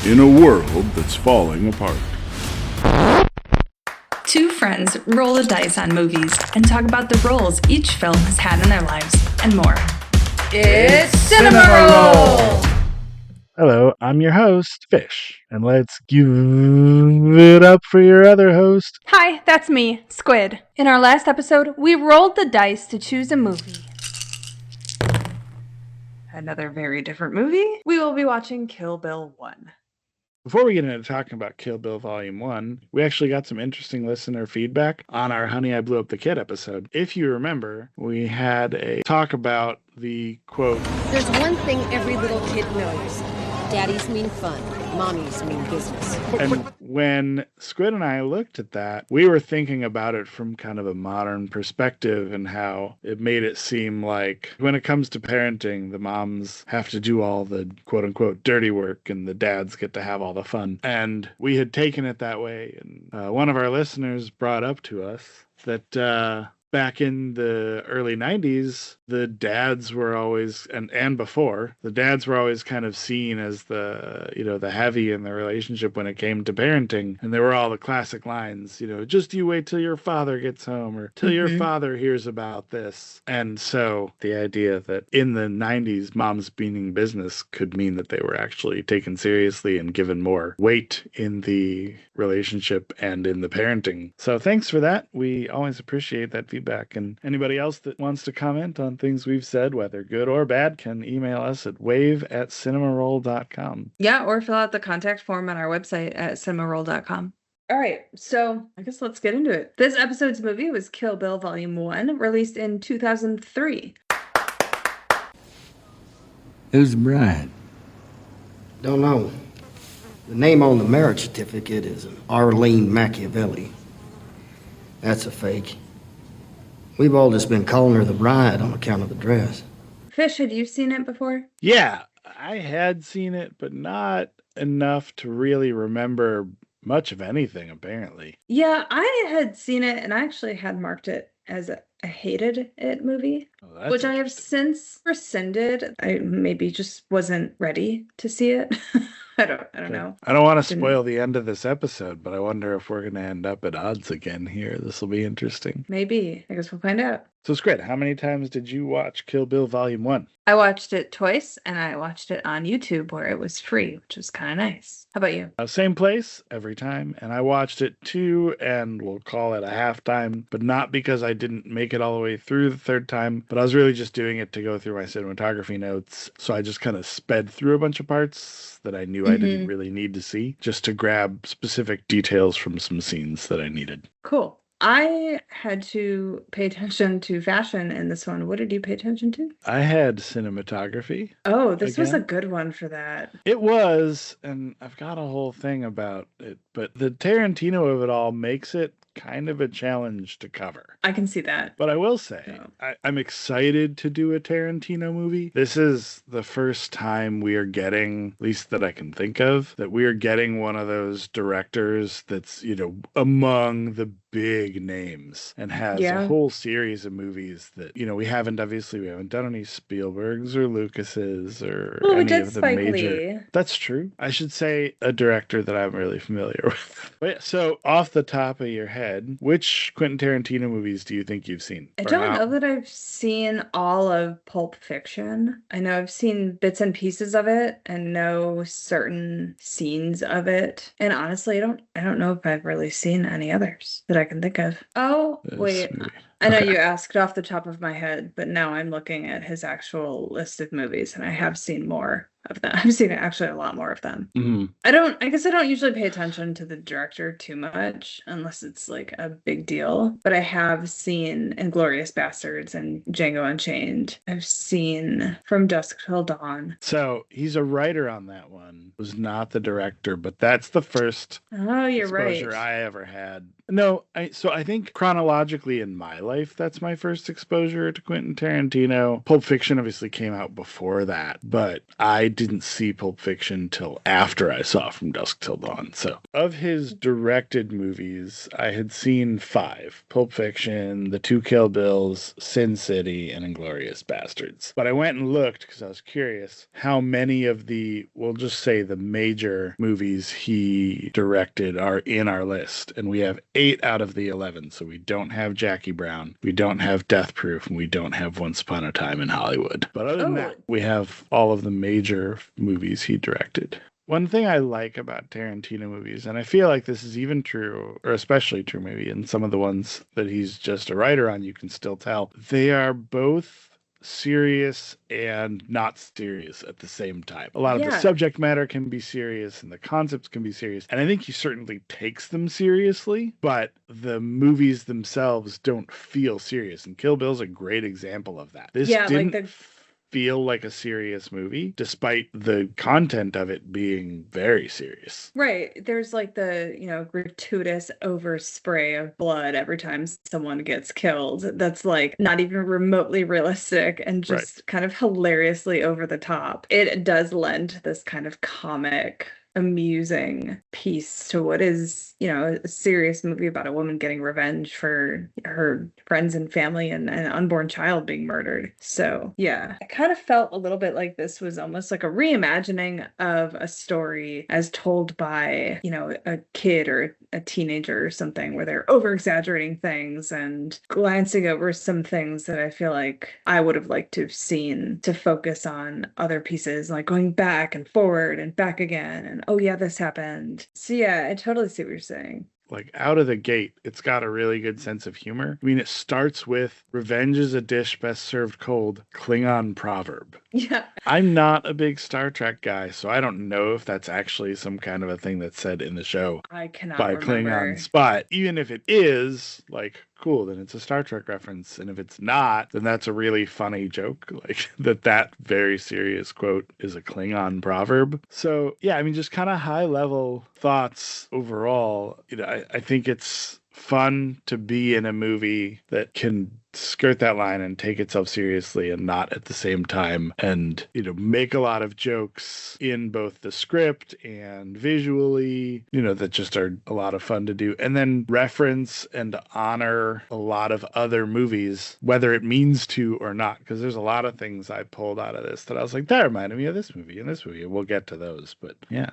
in a world that's falling apart. Two friends roll the dice on movies and talk about the roles each film has had in their lives and more. It's Cinema Roll! Hello, I'm your host, Fish, and let's give it up for your other host. Hi, that's me, Squid. In our last episode, we rolled the dice to choose a movie. Another very different movie. We will be watching Kill Bill 1. Before we get into talking about Kill Bill Volume 1, we actually got some interesting listener feedback on our Honey, I Blew Up the Kid episode. If you remember, we had a talk about the, quote, "There's one thing every little kid knows. Daddies mean fun. Mommies mean business." And when Squid and I looked at that, we were thinking about it from kind of a modern perspective and how it made it seem like when it comes to parenting, the moms have to do all the quote unquote dirty work and the dads get to have all the fun. And we had taken it that way. And one of our listeners brought up to us that back in the early 90s, the dads were always, and before, the dads were always kind of seen as the, the heavy in the relationship when it came to parenting. And there were all the classic lines, just you wait till your father gets home or till your father hears about this. And so the idea that in the 90s, moms meaning business could mean that they were actually taken seriously and given more weight in the relationship and in the parenting. So thanks for that. We always appreciate that feedback. And anybody else that wants to comment on things we've said, whether good or bad, can email us at wave@cinemaroll.com. Yeah, or fill out the contact form on our website at cinemaroll.com. All right, so I guess let's get into it. This episode's movie was Kill Bill Volume 1, released in 2003. Who's the bride? Don't know. The name on the marriage certificate is Arlene Machiavelli. That's a fake. We've all just been calling her the bride on account of the dress. Fish, had you seen it before? Yeah, I had seen it, but not enough to really remember much of anything, apparently. Yeah, I had seen it, and I actually had marked it as a hated it movie, which I have since rescinded. I maybe just wasn't ready to see it. I don't know. I don't want to spoil the end of this episode, but I wonder if we're going to end up at odds again here. This will be interesting. Maybe. I guess we'll find out. So, Squid, how many times did you watch Kill Bill Volume 1? I watched it twice, and I watched it on YouTube where it was free, which was kind of nice. How about you? Same place every time, and I watched it 2, and we'll call it a half time, but not because I didn't make it all the way through the third time, but I was really just doing it to go through my cinematography notes, so I just kind of sped through a bunch of parts that I knew I didn't really need to see, just to grab specific details from some scenes that I needed. Cool. I had to pay attention to fashion in this one. What did you pay attention to? I had cinematography. Oh, this was a good one for that. It was, and I've got a whole thing about it, but the Tarantino of it all makes it kind of a challenge to cover. I can see that. But I will say, I'm excited to do a Tarantino movie. This is the first time we are getting, at least that I can think of, that we are getting one of those directors that's, among the big names and has a whole series of movies that, we haven't done any Spielbergs or Lucases or any of the Spike major. Lee. That's true. I should say a director that I'm really familiar with. But yeah, so off the top of your head, which Quentin Tarantino movies do you think you've seen? I don't know that I've seen all of Pulp Fiction. I know I've seen bits and pieces of it and know certain scenes of it. And honestly, I don't know if I've really seen any others that I can think of. Oh, wait. I know you asked off the top of my head, but now I'm looking at his actual list of movies, and I have seen more of them. I've seen actually a lot more of them. Mm-hmm. I guess I don't usually pay attention to the director too much unless it's like a big deal, but I have seen Inglourious Bastards and Django Unchained. I've seen From Dusk Till Dawn. So he's a writer on that one. Was not the director, but that's the first exposure I ever had. No, I think chronologically in my life, that's my first exposure to Quentin Tarantino. Pulp Fiction obviously came out before that, but I didn't see Pulp Fiction till after I saw From Dusk Till Dawn. So of his directed movies, I had seen 5. Pulp Fiction, The 2 Kill Bills, Sin City, and Inglourious Bastards. But I went and looked because I was curious how many of the, we'll just say the major movies he directed are in our list. And we have 8 out of the 11. So we don't have Jackie Brown, we don't have Death Proof, and we don't have Once Upon a Time in Hollywood. But other than that, we have all of the major movies he directed. One thing I like about Tarantino movies, and I feel like this is even true, or especially true maybe in some of the ones that he's just a writer on, you can still tell, they are both serious and not serious at the same time. A lot of the subject matter can be serious and the concepts can be serious. And I think he certainly takes them seriously, but the movies themselves don't feel serious. And Kill Bill's a great example of that. This didn't feel like a serious movie, despite the content of it being very serious. Right. There's like the, gratuitous overspray of blood every time someone gets killed. That's like not even remotely realistic and just kind of hilariously over the top. It does lend to this kind of comic, amusing piece to what is, a serious movie about a woman getting revenge for her friends and family and an unborn child being murdered. So, yeah, I kind of felt a little bit like this was almost like a reimagining of a story as told by, a kid or a teenager or something, where they're over exaggerating things and glancing over some things that I feel like I would have liked to have seen, to focus on other pieces, like going back and forward and back again and oh yeah, this happened. So yeah, I totally see what you're saying. Like out of the gate, it's got a really good sense of humor. I mean, it starts with revenge is a dish best served cold, Klingon proverb. Yeah. I'm not a big Star Trek guy, so I don't know if that's actually some kind of a thing that's said in the show I cannot by remember. Klingons. But even if it is, like, cool, then it's a Star Trek reference. And if it's not, then that's a really funny joke. Like that very serious quote is a Klingon proverb. So yeah, I mean, just kind of high level thoughts overall. I think it's fun to be in a movie that can skirt that line and take itself seriously and not at the same time, and make a lot of jokes in both the script and visually, that just are a lot of fun to do, and then reference and honor a lot of other movies, whether it means to or not, because there's a lot of things I pulled out of this that I was like, that reminded me of this movie and this movie, and we'll get to those, but yeah.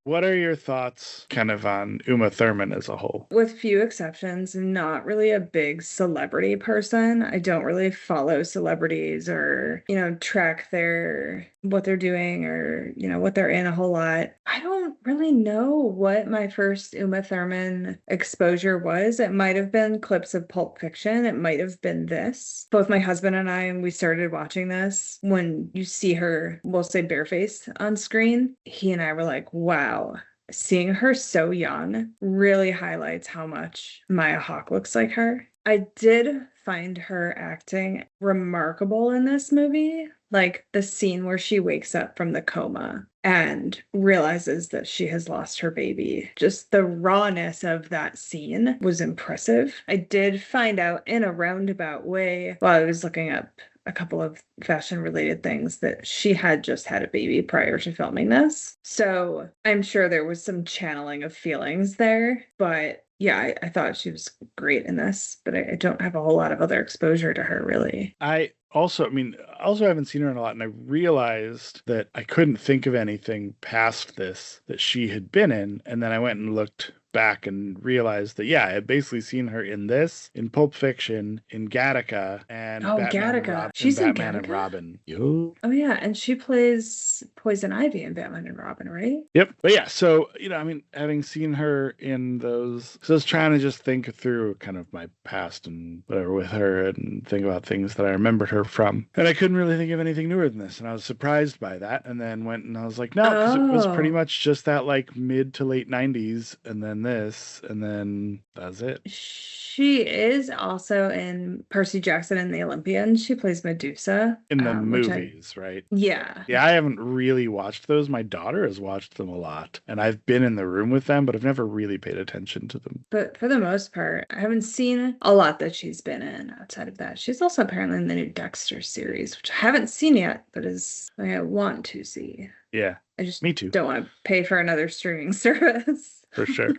What are your thoughts kind of on Uma Thurman as a whole? With few exceptions, not really a big celebrity person. I don't really follow celebrities or, track what they're doing or, what they're in a whole lot. I don't really know what my first Uma Thurman exposure was. It might have been clips of Pulp Fiction. It might have been this. Both my husband and I, we started watching this, when you see her, we'll say barefaced on screen, he and I were like, wow. Seeing her so young really highlights how much Maya Hawke looks like her. I did find her acting remarkable in this movie. Like the scene where she wakes up from the coma and realizes that she has lost her baby. Just the rawness of that scene was impressive. I did find out in a roundabout way while I was looking up a couple of fashion related things that she had just had a baby prior to filming this. So I'm sure there was some channeling of feelings there, but yeah, I thought she was great in this, but I don't have a whole lot of other exposure to her really. I haven't seen her in a lot, and I realized that I couldn't think of anything past this that she had been in, and then I went and looked back and realized that, yeah, I had basically seen her in this, in Pulp Fiction, in Gattaca, and Gattaca. She's in Batman and Gattaca? Robin. Yo. Oh yeah, and she plays Poison Ivy in Batman and Robin, right? Yep. But yeah, so, having seen her in those, so I was trying to just think through kind of my past and whatever with her and think about things that I remembered her from. And I couldn't really think of anything newer than this. And I was surprised by that. And then went and I was like, no, because it was pretty much just that like mid to late 90s. And then this, and then that's it. She is also in Percy Jackson and the Olympians. She plays Medusa. In the which movies, right? Yeah. Yeah, I haven't really watched those. My daughter has watched them a lot, and I've been in the room with them, but I've never really paid attention to them. But for the most part, I haven't seen a lot that she's been in outside of that. She's also apparently in the new Dexter series, which I haven't seen yet, but is I want to see. Yeah, I just me too. don't want to pay for another streaming service. For sure.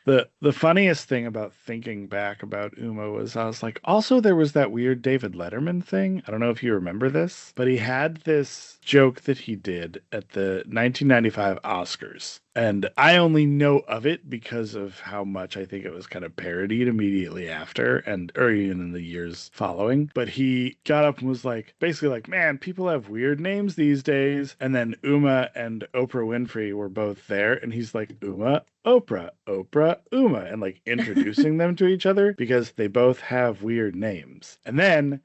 The funniest thing about thinking back about Uma was I was like, also there was that weird David Letterman thing. I don't know if you remember this, but he had this joke that he did at the 1995 Oscars. And I only know of it because of how much I think it was kind of parodied immediately after or even in the years following. But he got up and was like, basically like, man, people have weird names these days. And then Uma and Oprah Winfrey were both there. And he's like, Uma, Oprah, Oprah, Uma, and like introducing them to each other because they both have weird names. And then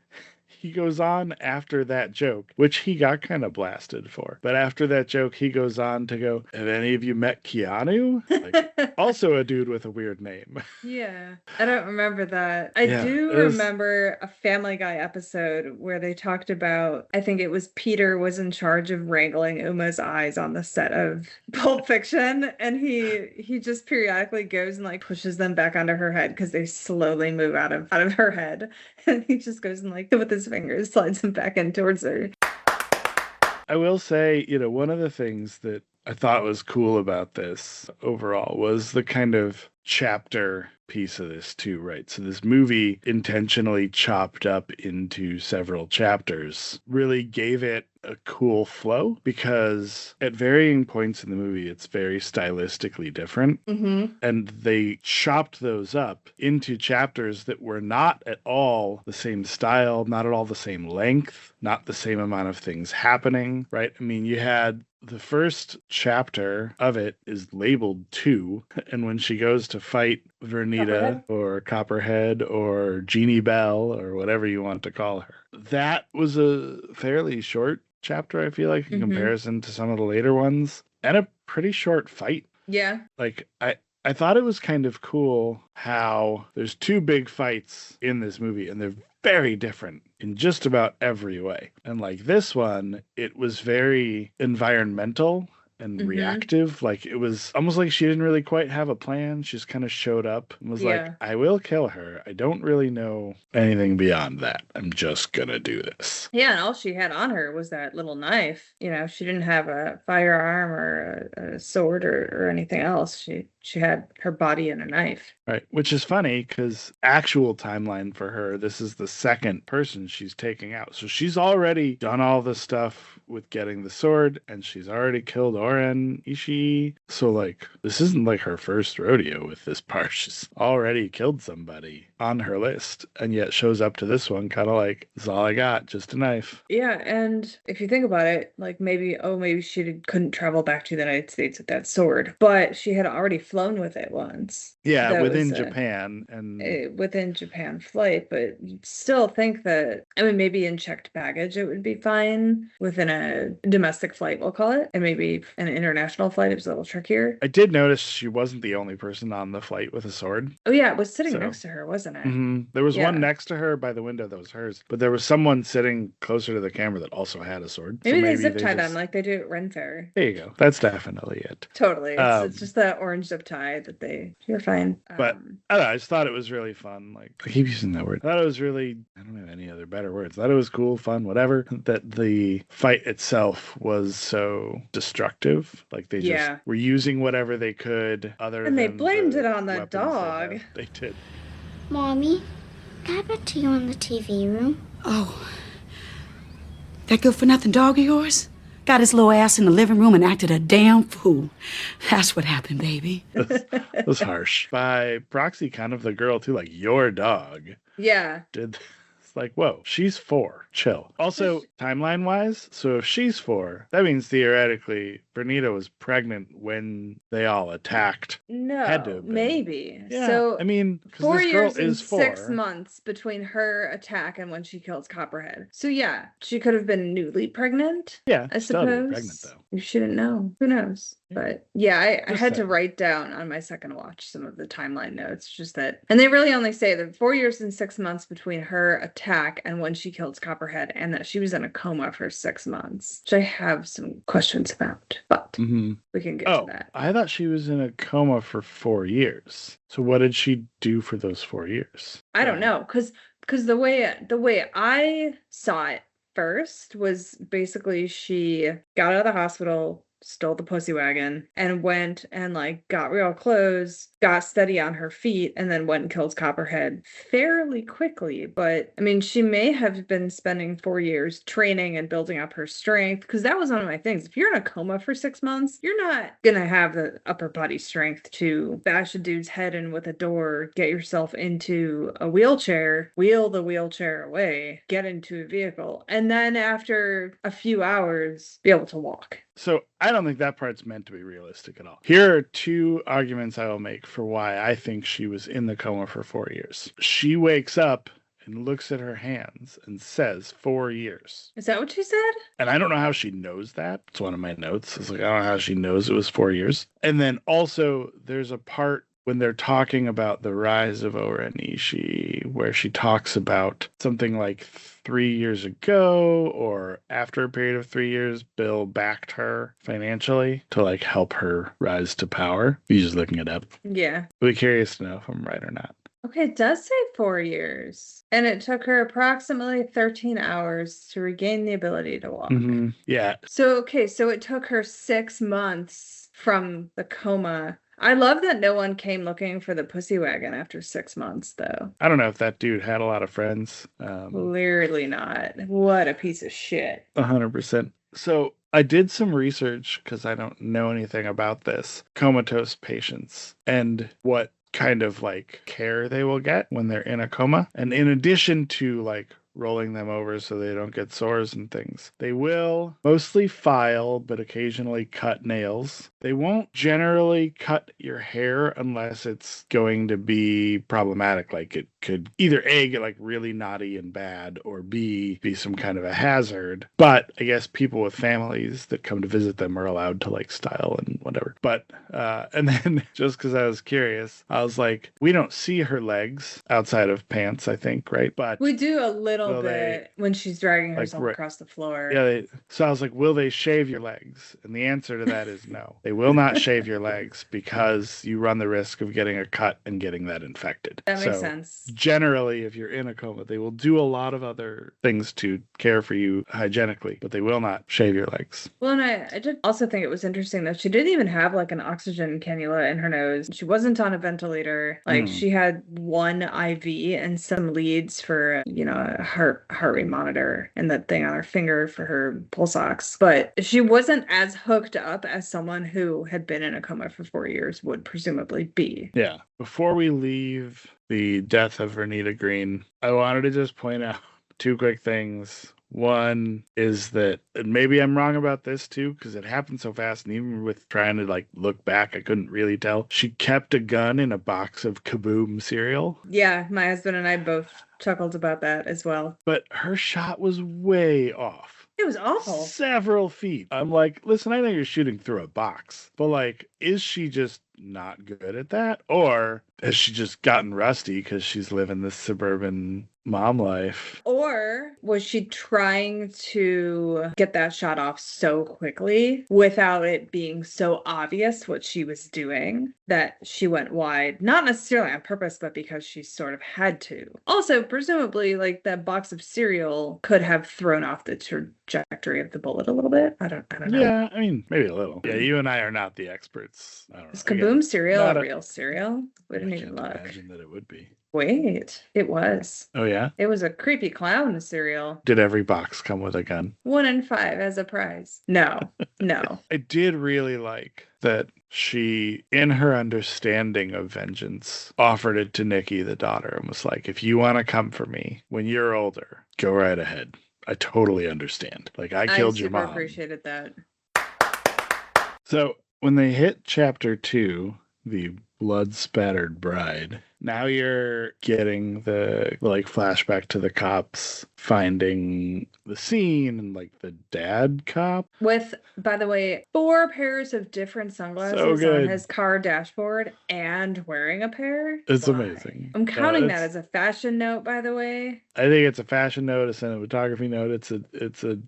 he goes on after that joke, which he got kind of blasted for. But after that joke, he goes on to go, have any of you met Keanu? Like, also a dude with a weird name. Yeah, I don't remember that. I do remember a Family Guy episode where they talked about, I think it was Peter was in charge of wrangling Uma's eyes on the set of Pulp Fiction, and he just periodically goes and like pushes them back onto her head because they slowly move out of her head, and he just goes and like with his fingers slides them back in towards her. I will say, one of the things that I thought was cool about this overall was the kind of chapter piece of this too, right? So this movie intentionally chopped up into several chapters, really gave it a cool flow because at varying points in the movie, it's very stylistically different. Mm-hmm. And they chopped those up into chapters that were not at all the same style, not at all the same length, not the same amount of things happening, right? I mean, you had the first chapter of it is labeled 2, and when she goes to fight Vernita or Copperhead or Jeannie Bell or whatever you want to call her, that was a fairly short chapter, I feel like, in comparison to some of the later ones, and a pretty short fight. Yeah. Like, I thought it was kind of cool how there's 2 big fights in this movie, and they're very different in just about every way. And like this one, it was very environmental and reactive. Like it was almost like she didn't really quite have a plan. She just kind of showed up and was like, I will kill her. I don't really know anything beyond that. I'm just gonna do this. Yeah, and all she had on her was that little knife. She didn't have a firearm or a sword or anything else. She had her body and a knife. Right, which is funny because actual timeline for her, this is the second person she's taking out. So she's already done all the stuff with getting the sword, and she's already killed O-Ren Ishii. So like, this isn't like her first rodeo with this part. She's already killed somebody on her list, and yet shows up to this one kind of like, this is all I got, just a knife. Yeah, and if you think about it, like maybe she couldn't travel back to the United States with that sword, but she had already flown with it once. Yeah, within Japan. And within Japan flight, but you'd still think that, I mean, maybe in checked baggage it would be fine. Within a domestic flight, we'll call it, and maybe an international flight, it was a little trickier. I did notice she wasn't the only person on the flight with a sword. Oh yeah, it was sitting next to her, wasn't it? There was one next to her by the window that was hers, but there was someone sitting closer to the camera that also had a sword. Maybe they zip tie them like they do at Ren Fair. There you go. That's definitely it. Totally. It's just that orange zip tie that you're fine. But I don't know, I just thought it was really fun. Like, I keep using that word. I thought it was really, I don't have any other better words. I thought it was cool, fun, whatever. That the fight itself was so destructive. Like they just were using whatever they could and they blamed it on the dog. They did. Mommy, can I bet to you in the TV room? Oh, that good for nothing dog of yours? Got his little ass in the living room and acted a damn fool. That's what happened, baby. That was harsh. By proxy, kind of the girl too, like your dog. Yeah. It's like, whoa, she's 4. Chill. Also, timeline-wise, so if she's 4, that means theoretically Vernita was pregnant when they all attacked. Had to No, have been. maybe. Yeah, So I mean, 'cause 4 this girl years and is 6 4. months between her attack and when she kills Copperhead. So yeah, she could have been newly pregnant. Yeah, I still had to be suppose. pregnant, though. You shouldn't know. Who knows? Yeah. But yeah, I Just had to saying. write down on my second watch some of the timeline notes. Just that, and they really only say that 4 years and 6 months between her attack and when she kills Copperhead, and that she was in a coma for 6 months, which I have some questions about. But Mhm. we can get to that. I thought she was in a coma for 4 years. So what did she do for those 4 years? I don't know, because the way I saw it first was basically she got out of the hospital, stole the pussy wagon, and went and like got real clothes, got steady on her feet, and then went and killed Copperhead fairly quickly. But I mean, she may have been spending 4 years training and building up her strength, because that was one of my things. If you're in a coma for 6 months, you're not gonna have the upper body strength to bash a dude's head in with a door, get yourself into a wheelchair, wheel the wheelchair away, get into a vehicle, and then after a few hours be able to walk. So I don't think that part's meant to be realistic at all. Here are 2 arguments I will make for why I think she was in the coma for 4 years. She wakes up and looks at her hands and says 4 years. Is that what she said? And I don't know how she knows that. It's one of my notes. It's like, I don't know how she knows it was 4 years. And then also there's a part when they're talking about the rise of O-Ren Ishii, where she talks about something like 3 years ago or after a period of 3 years, Bill backed her financially to like help her rise to power. He's just looking it up. Yeah. I'll be curious to know if I'm right or not. Okay, it does say 4 years. And it took her approximately 13 hours to regain the ability to walk. Mm-hmm. Yeah. So it took her 6 months from the coma. I love that no one came looking for the pussy wagon after 6 months, though. I don't know if that dude had a lot of friends. Clearly not. What a piece of shit. 100%. So I did some research because I don't know anything about this. Comatose patients and what kind of like care they will get when they're in a coma. And in addition to like rolling them over so they don't get sores and things, they will mostly file but occasionally cut nails. They won't generally cut your hair unless it's going to be problematic. Like it could either A, get like really knotty and bad, or B, be some kind of a hazard. But I guess people with families that come to visit them are allowed to like style and whatever. But and then just because I was curious, I was like, we don't see her legs outside of pants, I think, right? But We do a little Will bit when she's dragging like, herself right- across the floor. yeah, so I was like, will they shave your legs? And the answer to that is no. They will not shave your legs because you run the risk of getting a cut and getting that infected. That makes So, sense. Generally, if you're in a coma, they will do a lot of other things to care for you hygienically, but they will not shave your legs. Well, and I did also think it was interesting that she didn't even have like an oxygen cannula in her nose. She wasn't on a ventilator. Like she had one IV and some leads for, a heart rate monitor and that thing on her finger for her pulse ox. But she wasn't as hooked up as someone who had been in a coma for 4 years would presumably be. Yeah. Before we leave the death of Vernita Green, I wanted to just point out 2 quick things. One is that, and maybe I'm wrong about this too, because it happened so fast, and even with trying to like look back, I couldn't really tell. She kept a gun in a box of Kaboom cereal. Yeah, my husband and I both chuckled about that as well. But her shot was way off. It was awful. Several feet. I'm like, listen, I know you're shooting through a box, but like, is she just not good at that? Or has she just gotten rusty because she's living this suburban mom life? Or was she trying to get that shot off so quickly without it being so obvious what she was doing that she went wide? Not necessarily on purpose, but because she sort of had to. Also, presumably, like that box of cereal could have thrown off the trajectory of the bullet a little bit. I don't know. Yeah, I mean, maybe a little. Yeah, you and I are not the experts. I don't know. Is Kaboom cereal not a real cereal? We didn't I even can't look. imagine that it would be. Wait, it was. Oh, yeah? It was a creepy clown cereal. Did every box come with a gun? 1 in 5 as a prize. No. I did really like that she, in her understanding of vengeance, offered it to Nikki, the daughter, and was like, if you want to come for me when you're older, go right ahead. I totally understand. Like, I killed your mom. I super appreciated that. So when they hit chapter 2, the blood spattered bride, now you're getting the like flashback to the cops finding the scene and like the dad cop. With, by the way, 4 pairs of different So sunglasses good. on his car dashboard and wearing a pair. It's Why? amazing. I'm counting that it's- as a fashion note, by the way. I think it's a fashion note, a cinematography note.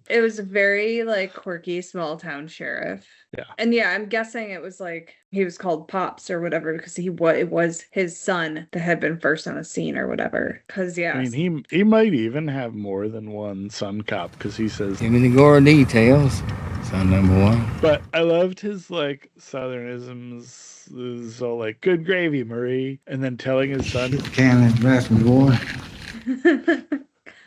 It was a very like quirky small town sheriff. Yeah. And yeah, I'm guessing it was like he was called Pops or whatever because it was his son that had been first on the scene or whatever. Because yeah, I mean, he might even have more than one son cop because he says, Give me the gore details, son number one. but I loved his like southernisms. So like, good gravy, Marie, and then telling his son, Can that blast me, boy?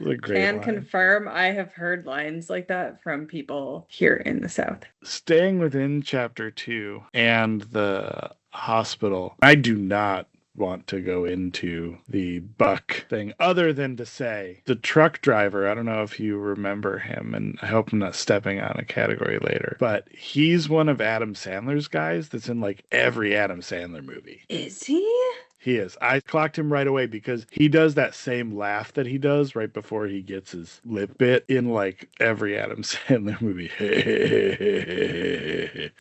a great can line. confirm I have heard lines like that from people here in the South. Staying within chapter 2 and the hospital, I do not want to go into the Buck thing other than to say the truck driver, I don't know if you remember him, and I hope I'm not stepping on a category later, but he's one of Adam Sandler's guys that's in like every Adam Sandler movie. Is he? He is. I clocked him right away because he does that same laugh that he does right before he gets his lip bit in like every Adam Sandler movie.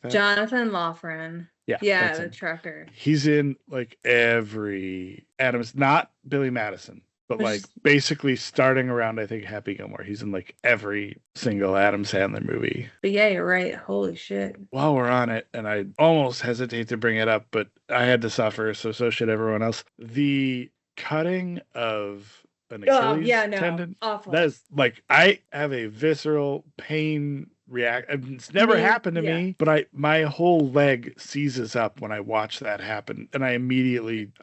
Jonathan Loughran. Yeah, Yeah, that's the him. trucker. He's in like every Adams, not Billy Madison, but Which like is- basically starting around, I think, Happy Gilmore. He's in like every single Adam Sandler movie. But yeah, you're right. Holy shit. While we're on it, and I almost hesitate to bring it up, but I had to suffer, so should everyone else. The cutting of an Achilles tendon. Awful. That is like, I have a visceral pain react. It's never happened to me, but my whole leg seizes up when I watch that happen, and I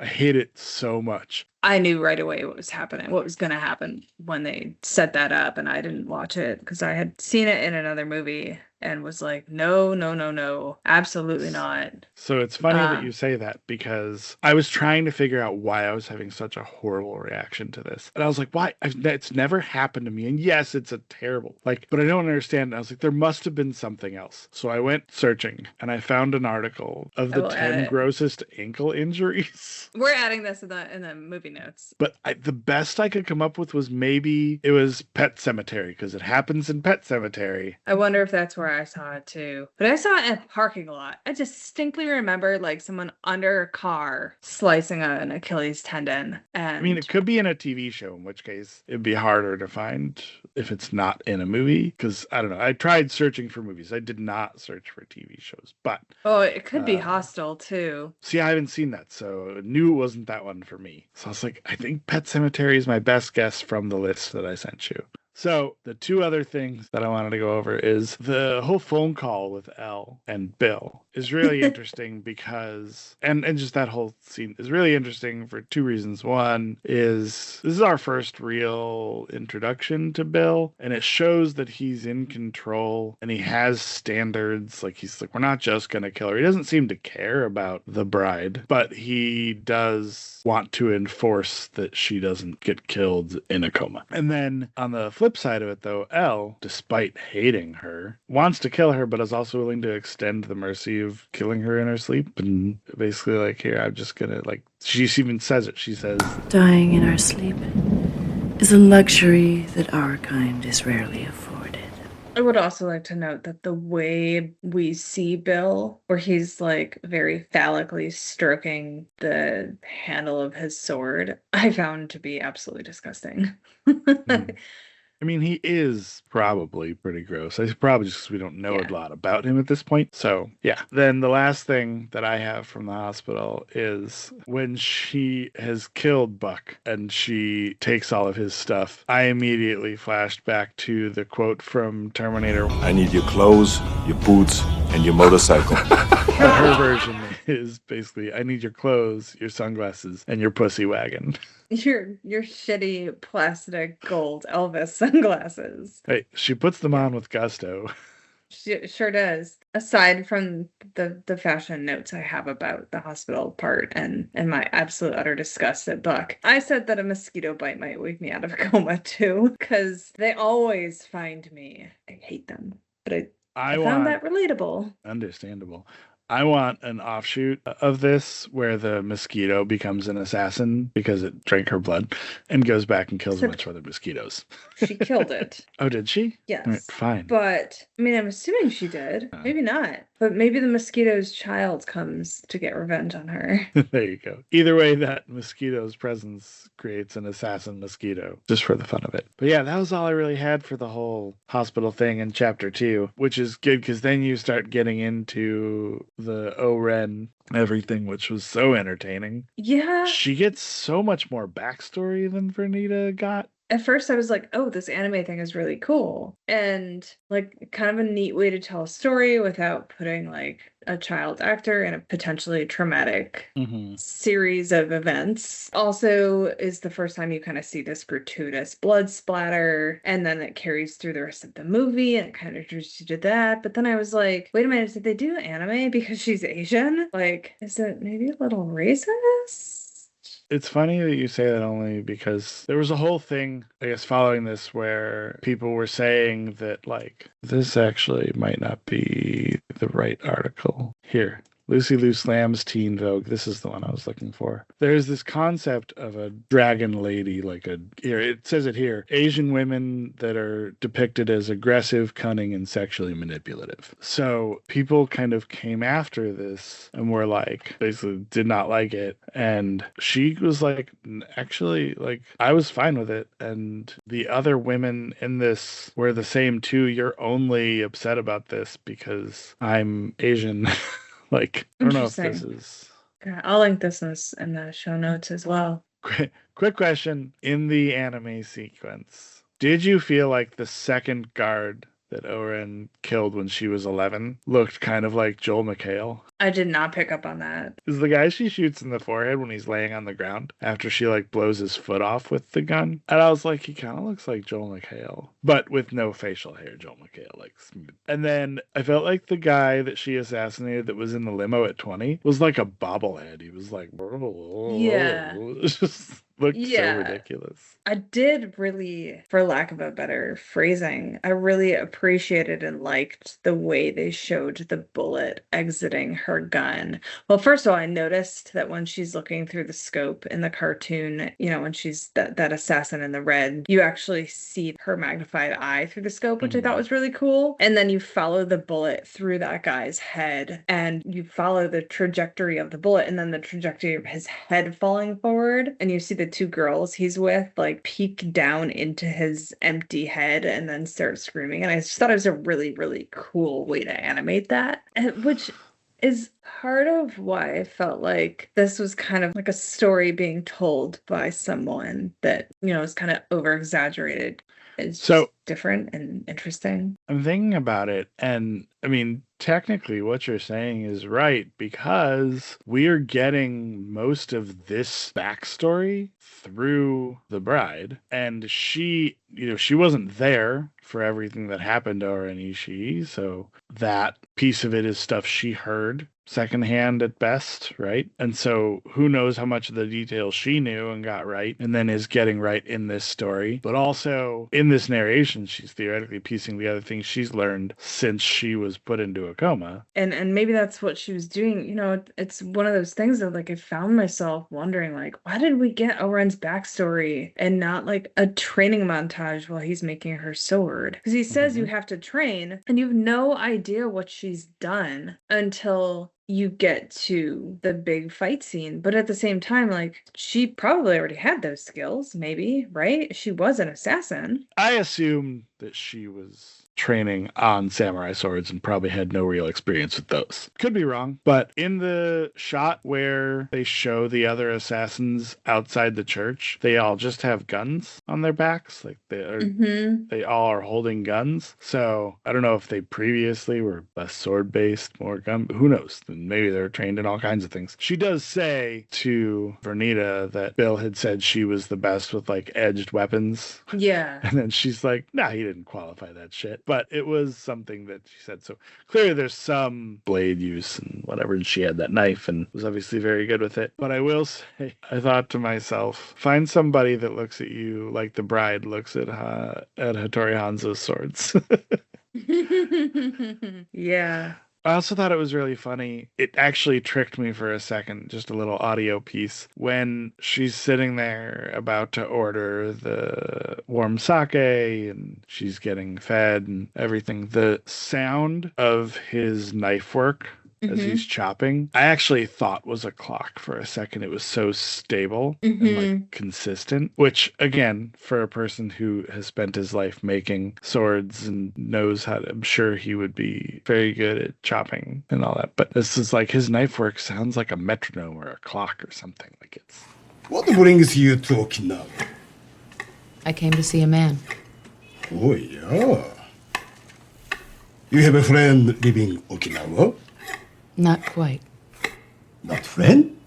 hate it so much. I knew right away what was going to happen when they set that up, and I didn't watch it because I had seen it in another movie and was like, no, absolutely not. So it's funny that you say that because I was trying to figure out why I was having such a horrible reaction to this. And I was like, why? It's never happened to me. And yes, it's a terrible, but I don't understand. And I was like, there must have been something else. So I went searching and I found an article of the 10 grossest ankle injuries. We're adding this in the movie notes. But the best I could come up with was maybe it was Pet Cemetery because it happens in Pet Cemetery. I wonder if that's where I saw it too. But I saw it in a parking lot. I distinctly remember like someone under a car slicing an Achilles tendon. And I mean, it could be in a TV show, in which case it'd be harder to find if it's not in a movie. Because I don't know. I tried searching for movies. I did not search for TV shows. But it could be Hostel too. See, I haven't seen that, so I knew it wasn't that one for me. So I was like, I think Pet Cemetery is my best guess from the list that I sent you. So the two other things that I wanted to go over is the whole phone call with Elle and Bill is really interesting because, and just that whole scene is really interesting for two reasons. One is this is our first real introduction to Bill, and it shows that he's in control and he has standards. Like he's like, we're not just going to kill her. He doesn't seem to care about the bride, but he does want to enforce that she doesn't get killed in a coma. And then on the flip side of it, though, Elle, despite hating her, wants to kill her, but is also willing to extend the mercy of killing her in her sleep. And basically, like, here, I'm just gonna, like, she even says it. She says, dying in our sleep is a luxury that our kind is rarely afforded. I would also like to note that the way we see Bill, where he's like very phallically stroking the handle of his sword, I found to be absolutely disgusting. I mean, he is probably pretty gross. It's probably just because we don't know a lot about him at this point. So, yeah. Then the last thing that I have from the hospital is when she has killed Buck and she takes all of his stuff, I immediately flashed back to the quote from Terminator. I need your clothes, your boots, and your motorcycle. Her version is basically, I need your clothes, your sunglasses, and your pussy wagon. Your shitty plastic gold Elvis sunglasses. Hey, she puts them on with gusto. She sure does. Aside from the fashion notes I have about the hospital part and my absolute utter disgust at Buck, I said that a mosquito bite might wake me out of a coma too, because they always find me. I hate them, but I found that relatable. Understandable. I want an offshoot of this where the mosquito becomes an assassin because it drank her blood and goes back and kills a bunch of other mosquitoes. She killed it. Oh, did she? Yes. All right, fine. But, I mean, I'm assuming she did. Maybe not. But maybe the mosquito's child comes to get revenge on her. There you go. Either way, that mosquito's presence creates an assassin mosquito, just for the fun of it. But yeah, that was all I really had for the whole hospital thing in chapter 2, which is good because then you start getting into the O-Ren everything, which was so entertaining. Yeah. She gets so much more backstory than Vernita got. At first I was like, oh, this anime thing is really cool. And like kind of a neat way to tell a story without putting like a child actor in a potentially traumatic series of events. Also is the first time you kind of see this gratuitous blood splatter, and then it carries through the rest of the movie and it kind of introduces you to that. But then I was like, wait a minute, did they do anime because she's Asian? Like, is it maybe a little racist? It's funny that you say that only because there was a whole thing, I guess, following this where people were saying that, like, this actually might not be the right article. Here. Lucy Loose Lamb's Teen Vogue. This is the one I was looking for. There's this concept of a dragon lady, here, it says it here. Asian women that are depicted as aggressive, cunning, and sexually manipulative. So people kind of came after this and were like, basically did not like it. And she was like, actually, like, I was fine with it. And the other women in this were the same too. You're only upset about this because I'm Asian. Like, I don't know if this is... Yeah, I'll link this in the show notes as well. Quick question. In the anime sequence, did you feel like the second guard that O-Ren killed when she was 11 looked kind of like Joel McHale? I did not pick up on that. Is the guy she shoots in the forehead when he's laying on the ground after she like blows his foot off with the gun? And I was like, he kind of looks like Joel McHale, but with no facial hair. Joel McHale, like. And then I felt like the guy that she assassinated that was in the limo at 20 was like a bobblehead. He was like, yeah, it just looked so ridiculous. I did really, for lack of a better phrasing, I really appreciated and liked the way they showed the bullet exiting her gun. Well, first of all, I noticed that when she's looking through the scope in the cartoon, you know, when she's that assassin in the red, you actually see her magnified eye through the scope, which I thought was really cool. And then you follow the bullet through that guy's head and you follow the trajectory of the bullet and then the trajectory of his head falling forward. And you see the two girls he's with like peek down into his empty head and then start screaming. And I just thought it was a really, really cool way to animate that, which is part of why I felt like this was kind of like a story being told by someone that, you know, is kind of over exaggerated. It's so different and interesting. I'm thinking about it, and I mean, technically what you're saying is right, because we are getting most of this backstory through the bride, and she, you know, she wasn't there for everything that happened to her and Ishii, so that piece of it is stuff she heard secondhand at best, right? And so who knows how much of the details she knew and got right and then is getting right in this story. But also in this narration, she's theoretically piecing together things she's learned since she was put into a coma. And maybe that's what she was doing. You know, it's one of those things that like I found myself wondering, like, why did we get O-Ren's backstory and not like a training montage while he's making her sword? Because he says you have to train and you have no idea what she's done until you get to the big fight scene. But at the same time, like, she probably already had those skills, maybe, right? She was an assassin. I assume that she was training on samurai swords and probably had no real experience with those. Could be wrong, but in the shot where they show the other assassins outside the church, they all just have guns on their backs. Like they all are holding guns. So I don't know if they previously were less sword based, more gun. Who knows? Maybe they're trained in all kinds of things. She does say to Vernita that Bill had said she was the best with like edged weapons. Yeah. And then she's like, nah, he didn't qualify that shit. But it was something that she said. So clearly there's some blade use and whatever. And she had that knife and was obviously very good with it. But I will say, I thought to myself, find somebody that looks at you like the bride looks at Hattori Hanzo's swords. Yeah. I also thought it was really funny. It actually tricked me for a second, just a little audio piece. When she's sitting there about to order the warm sake and she's getting fed and everything, the sound of his knife work as he's chopping, I actually thought was a clock for a second. It was so stable and like consistent, which again, for a person who has spent his life making swords and knows how to, I'm sure he would be very good at chopping and all that. But this is like his knife work sounds like a metronome or a clock or something. Like it's. What brings you to Okinawa? I came to see a man. Oh, yeah. You have a friend living Okinawa? Not quite. Not friend?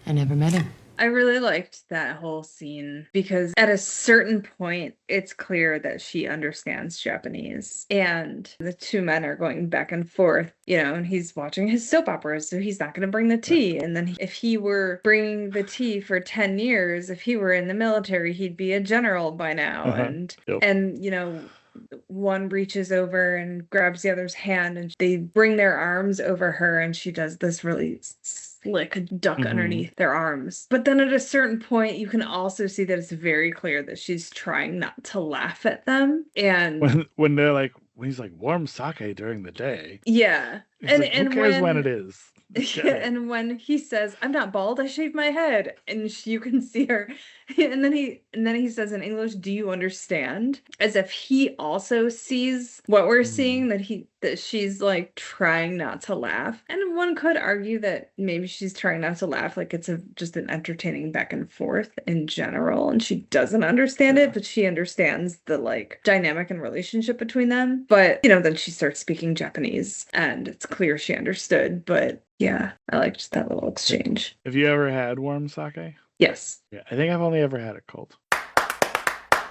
I never met him. I really liked that whole scene because at a certain point, it's clear that she understands Japanese. And the two men are going back and forth, and he's watching his soap operas, so he's not going to bring the tea. And then if he were bringing the tea for 10 years, if he were in the military, he'd be a general by now. And one reaches over and grabs the other's hand and they bring their arms over her and she does this really slick duck underneath their arms. But then at a certain point, you can also see that it's very clear that she's trying not to laugh at them. And when they're like, when he's like warm sake during the day. Yeah. And who cares when it is? And when he says, "I'm not bald, I shaved my head," and you can see her, and then he says in English, "Do you understand?" As if he also sees what we're seeing, that she's like trying not to laugh. And one could argue that maybe she's trying not to laugh, like it's just an entertaining back and forth in general, and she doesn't understand it, but she understands the like dynamic and relationship between them. But then she starts speaking Japanese, and it's clear she understood. But yeah, I liked that little exchange. Have you ever had warm sake? Yes. Yeah, I think I've only ever had it cold.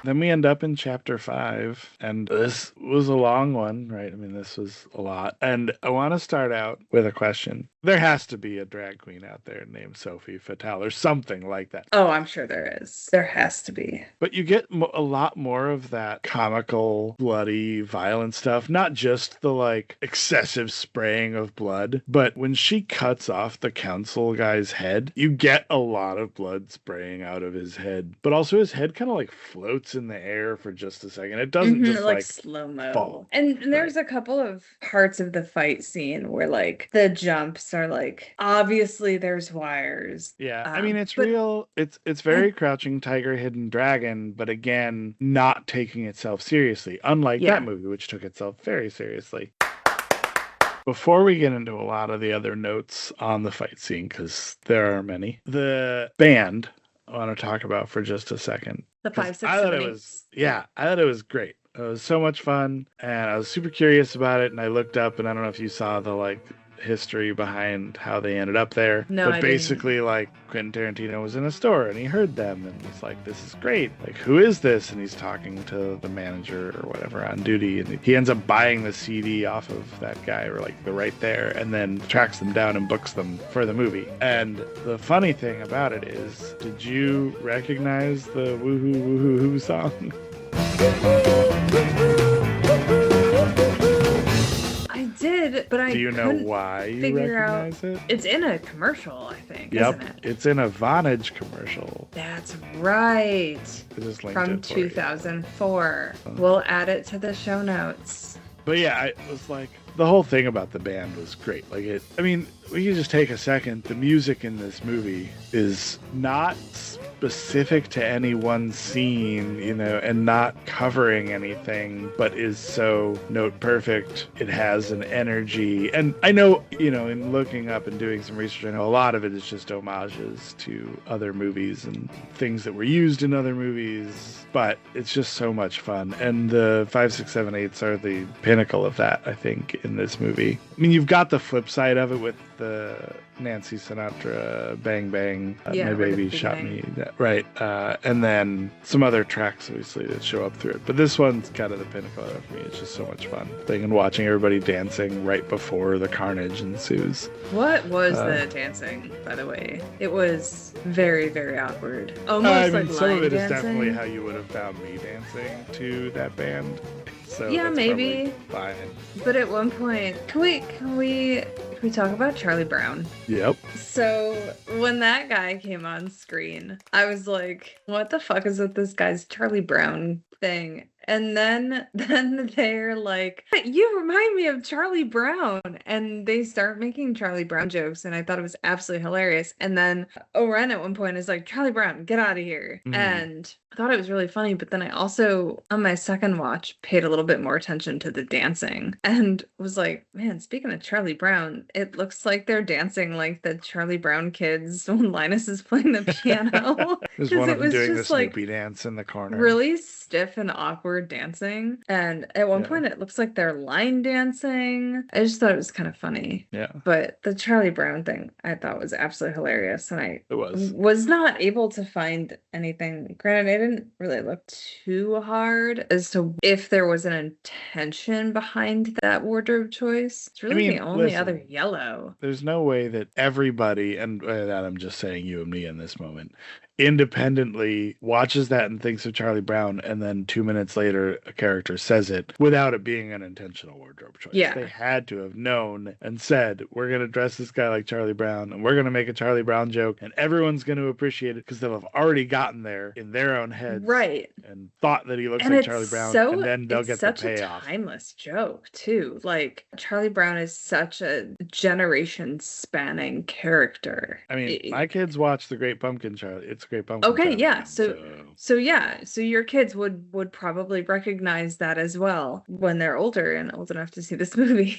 Then we end up in chapter 5, and this was a long one, right? I mean, this was a lot. And I want to start out with a question. There has to be a drag queen out there named Sophie Fatale or something like that. Oh, I'm sure there is. There has to be. But you get a lot more of that comical, bloody, violent stuff. Not just the like excessive spraying of blood, but when she cuts off the council guy's head, you get a lot of blood spraying out of his head. But also his head kind of like floats in the air for just a second. It doesn't just like slow-mo. Fall. And there's a couple of parts of the fight scene where like the jumps are like obviously there's wires. Yeah, I mean it's real. It's very Crouching Tiger, Hidden Dragon, but again, not taking itself seriously. Unlike that movie, which took itself very seriously. Before we get into a lot of the other notes on the fight scene, because there are many, the band I want to talk about for just a second. The 5, 6, I thought 7, it was I thought it was great. It was so much fun, and I was super curious about it. And I looked up, and I don't know if you saw the like history behind how they ended up there. No, but basically, like Quentin Tarantino was in a store and he heard them, and he's like, "This is great. Like, who is this?" And he's talking to the manager or whatever on duty, and he ends up buying the CD off of that guy, or like the right there, and then tracks them down and books them for the movie. And the funny thing about it is, did you recognize the woohoo woohoo hoo song? I did, but I do you know why you recognize it? It's in a commercial, I think. Yep, isn't it? It's in a Vonage commercial. That's right. I just linked From it for you. 2004. We'll add it to the show notes. But yeah, I was like, the whole thing about the band was great. Like I mean, we can just take a second. The music in this movie is not specific to any one scene, and not covering anything, but is so note perfect. It has an energy. And I know, in looking up and doing some research, I know a lot of it is just homages to other movies and things that were used in other movies, but it's just so much fun. And the 5, 6, 7, 8s are the pinnacle of that, I think, in this movie. I mean, you've got the flip side of it with the Nancy Sinatra Bang Bang, My Baby Shot Me, right, and then some other tracks obviously that show up through it, but this one's kind of the pinnacle of it for me. It's just so much fun thing, and watching everybody dancing right before the carnage ensues. What was the dancing, by the way? It was very, very awkward. Almost some like of it dancing. is definitely how you would have found me dancing to that band. So Yeah, that's maybe. probably fine. But at one point, can we talk about Charlie Brown? Yep. So when that guy came on screen, I was like, what the fuck is with this guy's Charlie Brown thing? And then they're like, you remind me of Charlie Brown. And they start making Charlie Brown jokes. And I thought it was absolutely hilarious. And then O-Ren at one point is like, Charlie Brown, get out of here. And I thought it was really funny. But then I also, on my second watch, paid a little bit more attention to the dancing and was like, man, speaking of Charlie Brown, it looks like they're dancing like the Charlie Brown kids when Linus is playing the piano. There's one it of them was doing the just like Snoopy dance in the corner. really stiff and awkward dancing. And at one point it looks like they're line dancing. I just thought it was kind of funny. Yeah. But the Charlie Brown thing I thought was absolutely hilarious. And I It was. was not able to find anything. Granted, I didn't really look too hard as to if there was an intention behind that wardrobe choice. It's really the only other yellow. There's no way that everybody, and by that I'm just saying you and me in this moment, independently watches that and thinks of Charlie Brown, and then 2 minutes later a character says it without it being an intentional wardrobe choice. Yeah. They had to have known and said, we're going to dress this guy like Charlie Brown, and we're going to make a Charlie Brown joke, and everyone's going to appreciate it because they'll have already gotten there in their own heads. Right. And thought that he looks And like it's Charlie Brown, so, and then they'll it's get the such a payoff. timeless joke too. Like Charlie Brown is such a generation spanning character. I mean, my kids watch The Great Pumpkin, Charlie. It's a Great Pumpkin. Okay, Charlie yeah. Brown, So your kids would probably recognize that as well when they're older and old enough to see this movie.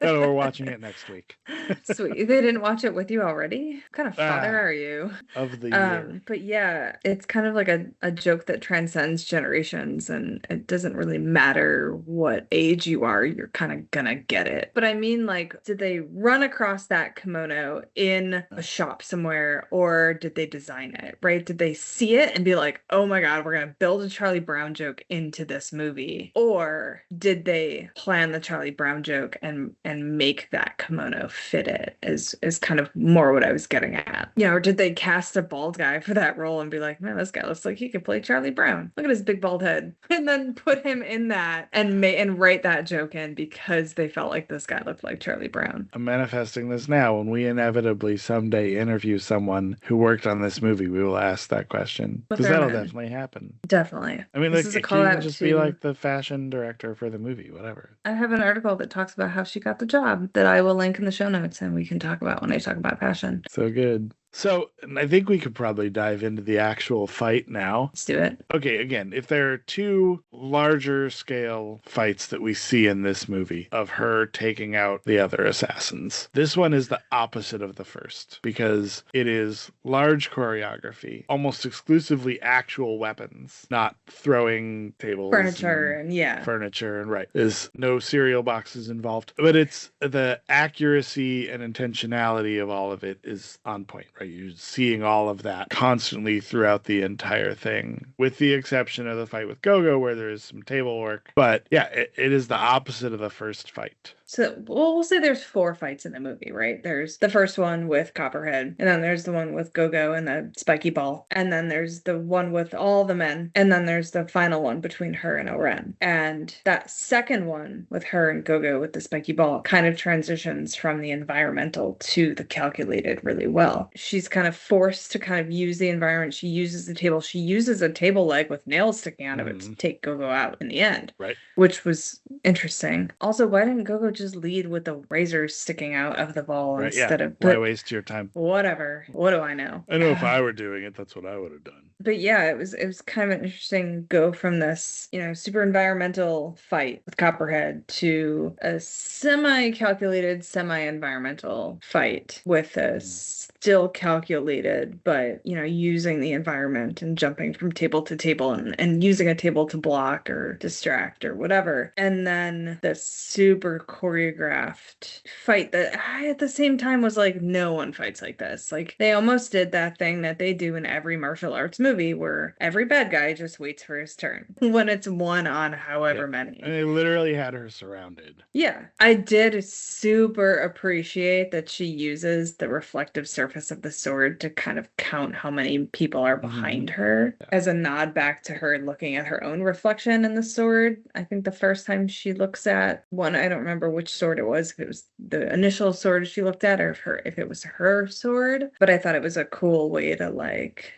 No, we're watching it next week. Sweet. They didn't watch it with you already? What kind of father are you? Of the year. But yeah, it's kind of like a joke that transcends generations, and it doesn't really matter what age you are, you're kind of gonna get it. But I mean, like, did they run across that kimono in a shop somewhere, or did they design it, right? Did they see it and be like, oh my God, we're gonna build a Charlie Brown joke into this movie? Or did they plan the Charlie Brown joke and make that kimono fit it is kind of more what I was getting at. You know, or did they cast a bald guy for that role and be like, man, this guy looks like he could play Charlie Brown. Look at his big bald head. And then put him in that and write that joke in because they felt like this guy looked like Charlie Brown. I'm manifesting this now. When we inevitably someday interview someone who worked on this movie, we will ask that question. Because that'll definitely happen. Definitely. I mean, this like, is a it call can out even just to... be like the fashion director for the movie, whatever. I have an article that talks about how she got the job that I will link in the show notes and we can talk about when I talk about fashion. So good. So I think we could probably dive into the actual fight now. Let's do it. Okay, again, if there are two larger scale fights that we see in this movie of her taking out the other assassins, this one is the opposite of the first because it is large choreography, almost exclusively actual weapons, not throwing tables, furniture and right. There's no cereal boxes involved, but it's the accuracy and intentionality of all of it is on point, right? You're seeing all of that constantly throughout the entire thing, with the exception of the fight with Gogo, where there is some table work. But yeah, it is the opposite of the first fight. So we'll say there's 4 fights in the movie, right? There's the first one with Copperhead, and then there's the one with Gogo and the spiky ball, and then there's the one with all the men, and then there's the final one between her and O-Ren. And that second one with her and Gogo with the spiky ball kind of transitions from the environmental to the calculated really well. She's kind of forced to kind of use the environment. She uses the table. She uses a table leg with nails sticking out of it to take Gogo out in the end, right? Which was interesting. Also, why didn't Gogo just lead with the razors sticking out of the ball instead of... Why waste your time? Whatever. What do I know? I know if I were doing it, that's what I would have done. But yeah, it was kind of an interesting go from this, you know, super environmental fight with Copperhead to a semi-calculated, semi-environmental fight with a still calculated, but, you know, using the environment and jumping from table to table and using a table to block or distract or whatever. And then the super choreographed fight that I, at the same time, was like, no one fights like this. Like, they almost did that thing that they do in every martial arts movie movie where every bad guy just waits for his turn when it's one on however many. And they literally had her surrounded. Yeah, I did super appreciate that she uses the reflective surface of the sword to kind of count how many people are behind her as a nod back to her looking at her own reflection in the sword. I think the first time she looks at one, I don't remember which sword it was, if it was the initial sword she looked at or if it was her sword, but I thought it was a cool way to like,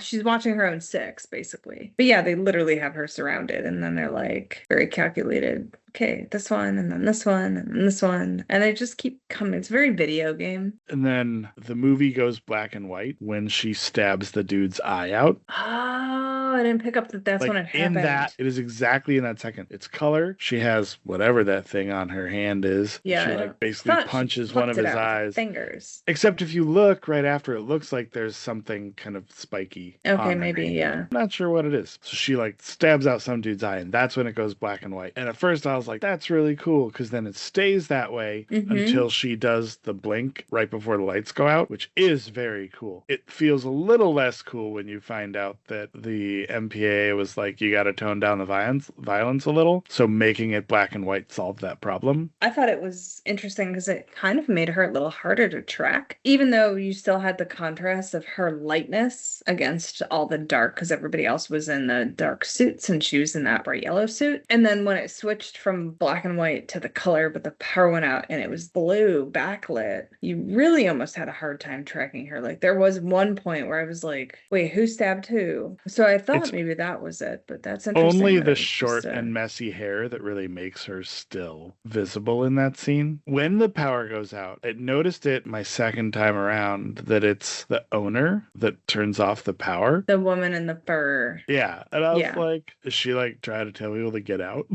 she's watching her own six basically. But yeah, they literally have her surrounded and then they're like very calculated. Okay, this one, and then this one, and then this one. And they just keep coming. It's very video game. And then the movie goes black and white when she stabs the dude's eye out. Oh, I didn't pick up that that's like, when it happened. In that, it is exactly in that second. It's color. She has whatever that thing on her hand is. Yeah. She like basically punches one of his eyes. Fingers. Except if you look right after, it looks like there's something kind of spiky. Okay, maybe, yeah. I'm not sure what it is. So she like stabs out some dude's eye, and that's when it goes black and white. And at first I was like, that's really cool, because then it stays that way until she does the blink right before the lights go out, which is very cool. It feels a little less cool when you find out that the MPA was like, you got to tone down the violence a little. So making it black and white solved that problem. I thought it was interesting because it kind of made her a little harder to track, even though you still had the contrast of her lightness against all the dark, because everybody else was in the dark suits and she was in that bright yellow suit. And then when it switched from black and white to the color, but the power went out and it was blue backlit, you really almost had a hard time tracking her. Like there was one point where I was like, wait, who stabbed who? So I thought maybe that was it, but that's interesting. Only the short and messy hair that really makes her still visible in that scene. When the power goes out, I noticed it my second time around that it's the owner that turns off the power. The woman in the fur. Yeah. And I was like, is she like trying to tell people to get out?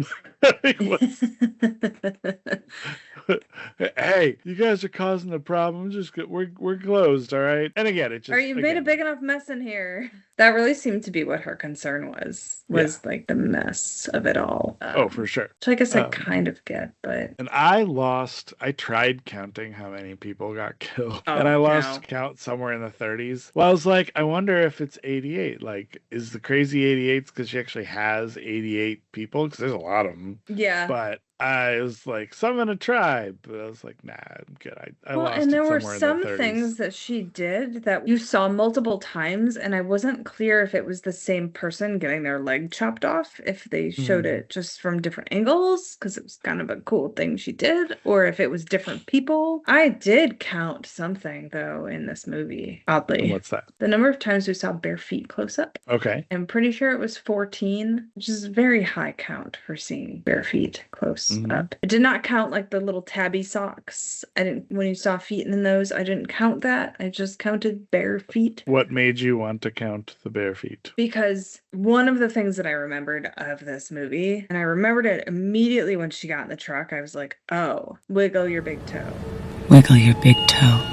Hey, you guys are causing the problem. We're closed, all right? And again, it just... Or you made a big enough mess in here. That really seemed to be what her concern was like the mess of it all. For sure. Which I guess I kind of get, but... And I tried counting how many people got killed. And I lost count somewhere in the 30s. Well, I was like, I wonder if it's 88. Like, is the crazy 88 because she actually has 88 people? Because there's a lot of them. Yeah. But I was like, summon a tribe. But I was like, nah, I'm good. I lost and there it were somewhere some in the 30s. things that she did that you saw multiple times, and I wasn't clear if it was the same person getting their leg chopped off, if they showed it just from different angles, because it was kind of a cool thing she did, or if it was different people. I did count something, though, in this movie, oddly. What's that? The number of times we saw bare feet close up. Okay. I'm pretty sure it was 14, which is a very high count for seeing bare feet close up. It did not count like the little tabby socks. When you saw feet in those, I didn't count that. I just counted bare feet. What made you want to count the bare feet? Because one of the things that I remembered of this movie, and I remembered it immediately when she got in the truck, I was like, oh, wiggle your big toe. Wiggle your big toe.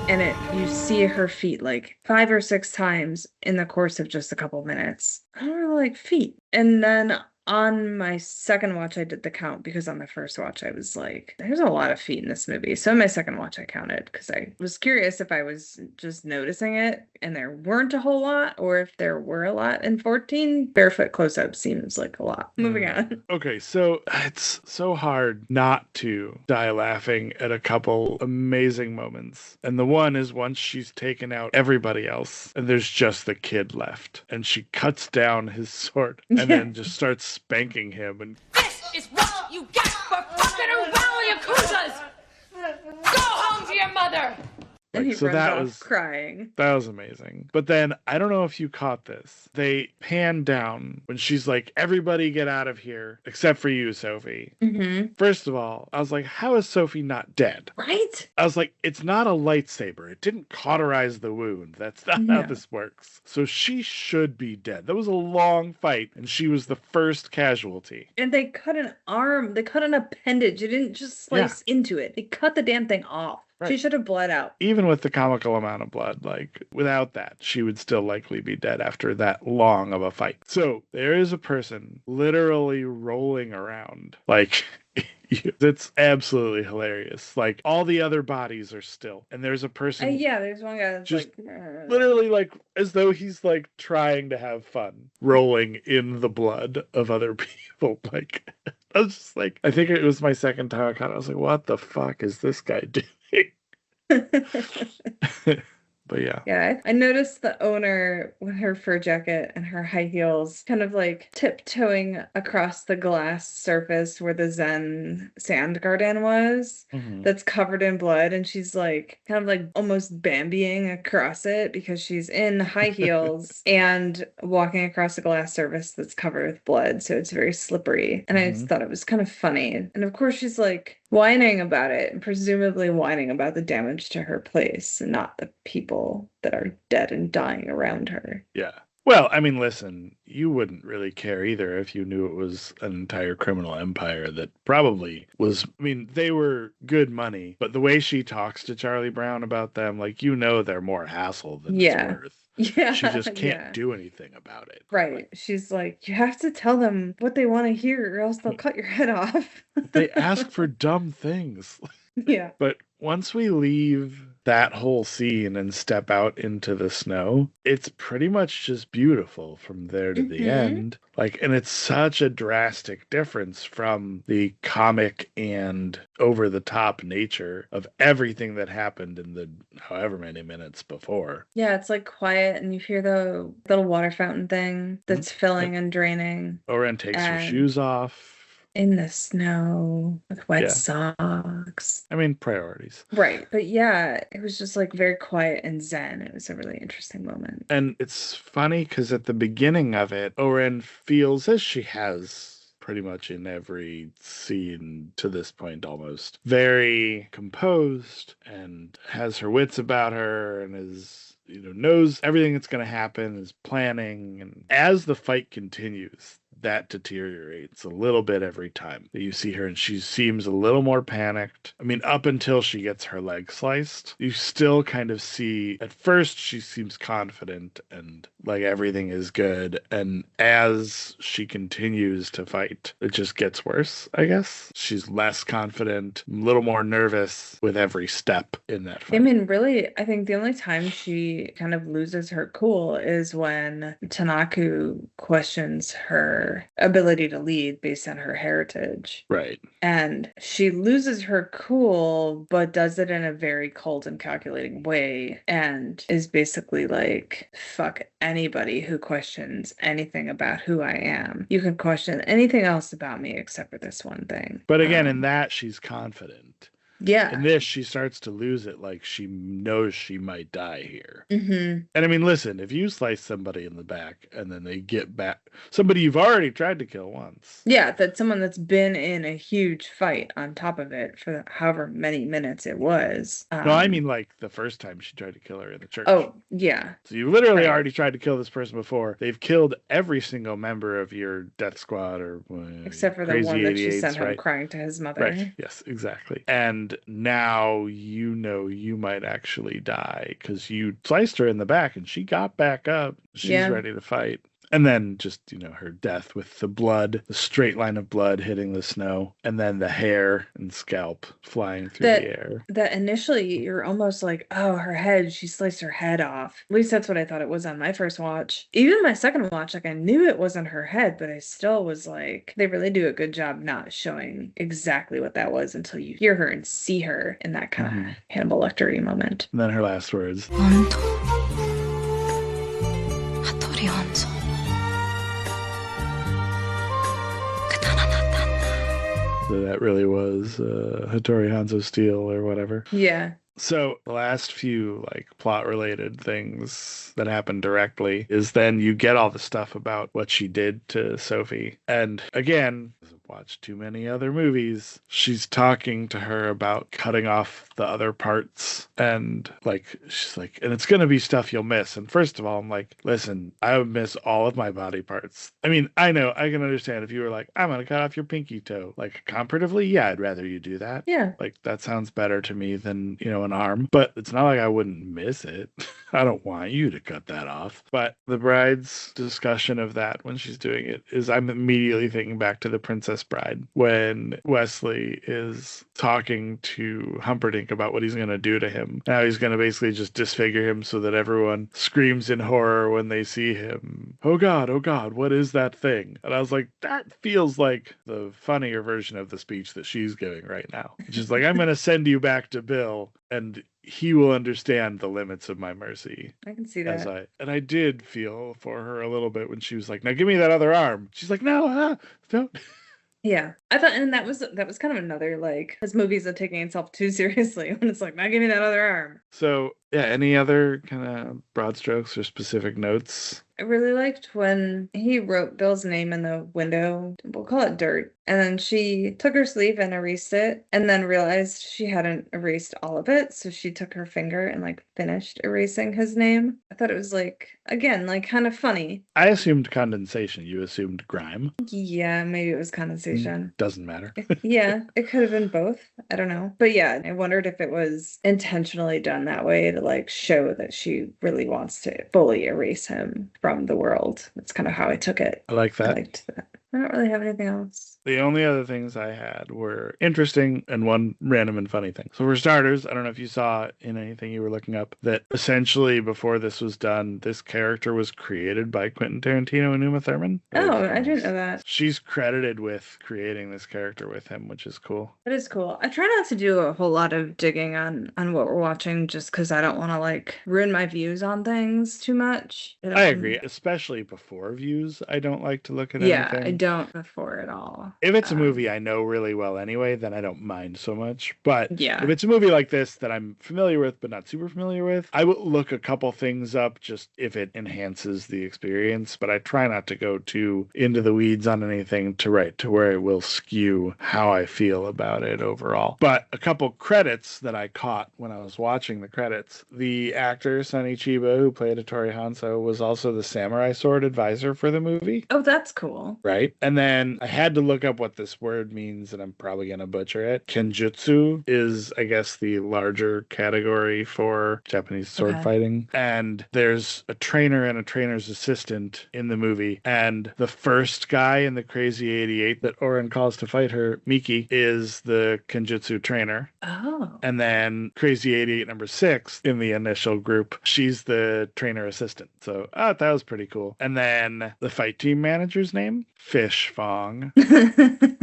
And you see her feet like 5 or 6 times in the course of just a couple minutes. I don't really like feet. And then on my second watch, I did the count, because on my first watch, I was like, there's a lot of feet in this movie. So on my second watch, I counted because I was curious if I was just noticing it and there weren't a whole lot, or if there were a lot. And 14 barefoot close-up seems like a lot. Moving on. Okay, so it's so hard not to die laughing at a couple amazing moments. And the one is once she's taken out everybody else and there's just the kid left. And she cuts down his sword and then just starts spanking him. And this is what you get for fucking around with Yakuzas! Go home to your mother! And he so runs that off was crying. That was amazing. But then I don't know if you caught this. They pan down when she's like, everybody get out of here except for you, Sophie. First of all, I was like, how is Sophie not dead? Right? I was like, it's not a lightsaber. It didn't cauterize the wound. That's not how this works. So she should be dead. That was a long fight, and she was the first casualty. And they cut an arm. They cut an appendage. It didn't just slice into it. They cut the damn thing off. Right. She should have bled out. Even with the comical amount of blood, like without that, she would still likely be dead after that long of a fight. So there is a person literally rolling around, like It's absolutely hilarious. Like all the other bodies are still, and there's a person Yeah, there's one guy that's just like literally like as though he's like trying to have fun, rolling in the blood of other people. Like I was just like, I think it was my second time I caught it. I was like, what the fuck is this guy doing? But yeah. Yeah, I noticed the owner with her fur jacket and her high heels kind of like tiptoeing across the glass surface where the Zen sand garden was that's covered in blood. And she's like kind of like almost Bambiing across it because she's in high heels and walking across a glass surface that's covered with blood. So it's very slippery. And I just thought it was kind of funny. And of course, she's like whining about it and presumably whining about the damage to her place and not the people that are dead and dying around her. Yeah. Well, I mean, listen, you wouldn't really care either if you knew it was an entire criminal empire that probably was, I mean, they were good money, but the way she talks to Charlie Brown about them, like, you know, they're more hassle than it's worth. Yeah. She just can't do anything about it. Right. Like, she's like, you have to tell them what they want to hear or else they'll cut your head off. they ask for dumb things. Yeah. But once we leave that whole scene and step out into the snow, it's pretty much just beautiful from there to the end. Like, and it's such a drastic difference from the comic and over the top nature of everything that happened in the however many minutes before. Yeah, it's like quiet and you hear the little water fountain thing that's filling and draining. O-Ren takes her shoes off. In the snow with wet socks. I mean, priorities. Right. But yeah, it was just like very quiet and zen. It was a really interesting moment. And it's funny because at the beginning of it, O-Ren feels, as she has pretty much in every scene to this point almost, very composed and has her wits about her and is, you know, knows everything that's going to happen, is planning. And as the fight continues, that deteriorates a little bit every time that you see her, and she seems a little more panicked. I mean, up until she gets her leg sliced, you still kind of see, at first she seems confident and like everything is good, and as she continues to fight, it just gets worse, I guess. She's less confident, a little more nervous with every step in that fight. I mean, really, I think the only time she kind of loses her cool is when Tanaku questions her ability to lead based on her heritage. Right. And she loses her cool, but does it in a very cold and calculating way and is basically like, fuck anybody who questions anything about who I am. You can question anything else about me except for this one thing. But again, in that, she's confident. Yeah. In this, she starts to lose it, like she knows she might die here. Mm-hmm. And I mean, listen, if you slice somebody in the back and then they get back, somebody you've already tried to kill once. Yeah, that's someone that's been in a huge fight on top of it for however many minutes it was. No, I mean like the first time she tried to kill her in the church. Oh, yeah. So you literally already tried to kill this person before. They've killed every single member of your death squad or except for the one that she sent home crying to his mother. Right. Yes, exactly. And now you know you might actually die because you sliced her in the back and she got back up. She's ready to fight. And then just, you know, her death with the blood, the straight line of blood hitting the snow, and then the hair and scalp flying through the air. That initially you're almost like, oh, her head, she sliced her head off. At least that's what I thought it was on my first watch. Even my second watch, like I knew it wasn't her head, but I still was like, they really do a good job not showing exactly what that was until you hear her and see her in that kind of Hannibal Lecter-y moment. And then her last words. So that really was Hattori Hanzo Steel or whatever. Yeah. So the last few like plot related things that happen directly is then you get all the stuff about what she did to Sophie. And again, I've watched too many other movies. She's talking to her about cutting off the other parts and like she's like, and it's gonna be stuff you'll miss. And first of all, I'm like, listen, I would miss all of my body parts. I mean, I know I can understand if you were like, I'm gonna cut off your pinky toe. Like comparatively, yeah, I'd rather you do that. Yeah. Like that sounds better to me than, you know, an arm. But it's not like I wouldn't miss it. I don't want you to cut that off. But the bride's discussion of that when she's doing it is I'm immediately thinking back to The Princess Bride when Wesley is talking to Humperdinck about what he's going to do to him. Now he's going to basically just disfigure him so that everyone screams in horror when they see him. Oh God, what is that thing? And I was like, that feels like the funnier version of the speech that she's giving right now. She's like, I'm going to send you back to Bill and he will understand the limits of my mercy. I can see that. I did feel for her a little bit when she was like, now give me that other arm. She's like, no, don't. Yeah, I thought, and that was kind of another, like, his movies are taking itself too seriously when it's like, now give me that other arm. So yeah, any other kind of broad strokes or specific notes? I really liked when he wrote Bill's name in the window. We'll call it dirt. And then she took her sleeve and erased it and then realized she hadn't erased all of it. So she took her finger and like finished erasing his name. I thought it was like, again, like kind of funny. I assumed condensation. You assumed grime. Yeah, maybe it was condensation. Doesn't matter. Yeah, it could have been both. I don't know. But yeah, I wondered if it was intentionally done that way to like show that she really wants to fully erase him from the world. That's kind of how I took it. I like that. I liked that. I don't really have anything else. The only other things I had were interesting and one random and funny thing. So for starters, I don't know if you saw in anything you were looking up that essentially before this was done, this character was created by Quentin Tarantino and Uma Thurman. Oh, I didn't know that. She's credited with creating this character with him, which is cool. That is cool. I try not to do a whole lot of digging on what we're watching just because I don't want to like ruin my views on things too much. I agree, especially before views. I don't like to look at yeah, anything. I don't before at all. If it's a movie I know really well anyway, then I don't mind so much. But yeah, if it's a movie like this that I'm familiar with but not super familiar with, I will look a couple things up just if it enhances the experience. But I try not to go too into the weeds on anything to where it will skew how I feel about it overall. But a couple credits that I caught when I was watching the credits. The actor Sonny Chiba, who played Hattori Hanzo, was also the samurai sword advisor for the movie. Oh, that's cool. Right? And then I had to look up what this word means, and I'm probably going to butcher it. Kenjutsu is, I guess, the larger category for Japanese sword fighting. And there's a trainer and a trainer's assistant in the movie. And the first guy in the Crazy 88 that O-Ren calls to fight her, Miki, is the Kenjutsu trainer. Oh. And then Crazy 88 number 6 in the initial group, she's the trainer assistant. So that was pretty cool. And then the fight team manager's name, Fish Fong.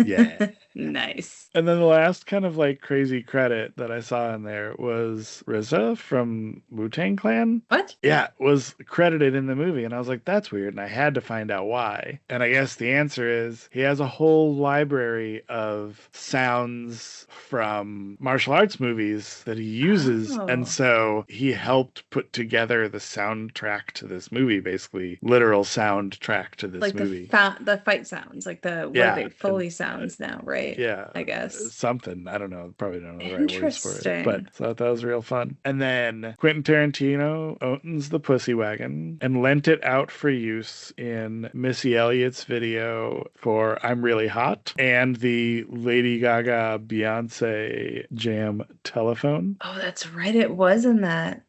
Yeah. Nice. And then the last kind of like crazy credit that I saw in there was RZA from Wu-Tang Clan. What? Yeah, was credited in the movie. And I was like, that's weird. And I had to find out why. And I guess the answer is he has a whole library of sounds from martial arts movies that he uses. Oh. And so he helped put together the soundtrack to this movie, basically literal soundtrack to this movie. The fight sounds, like the what are they, Foley sounds now, right? Yeah. I guess. Something. I don't know. Probably don't know the right words for it. Interesting. But I thought that was real fun. And then Quentin Tarantino owns the Pussy Wagon and lent it out for use in Missy Elliott's video for I'm Really Hot and the Lady Gaga Beyonce jam Telephone. Oh, that's right. It was in that.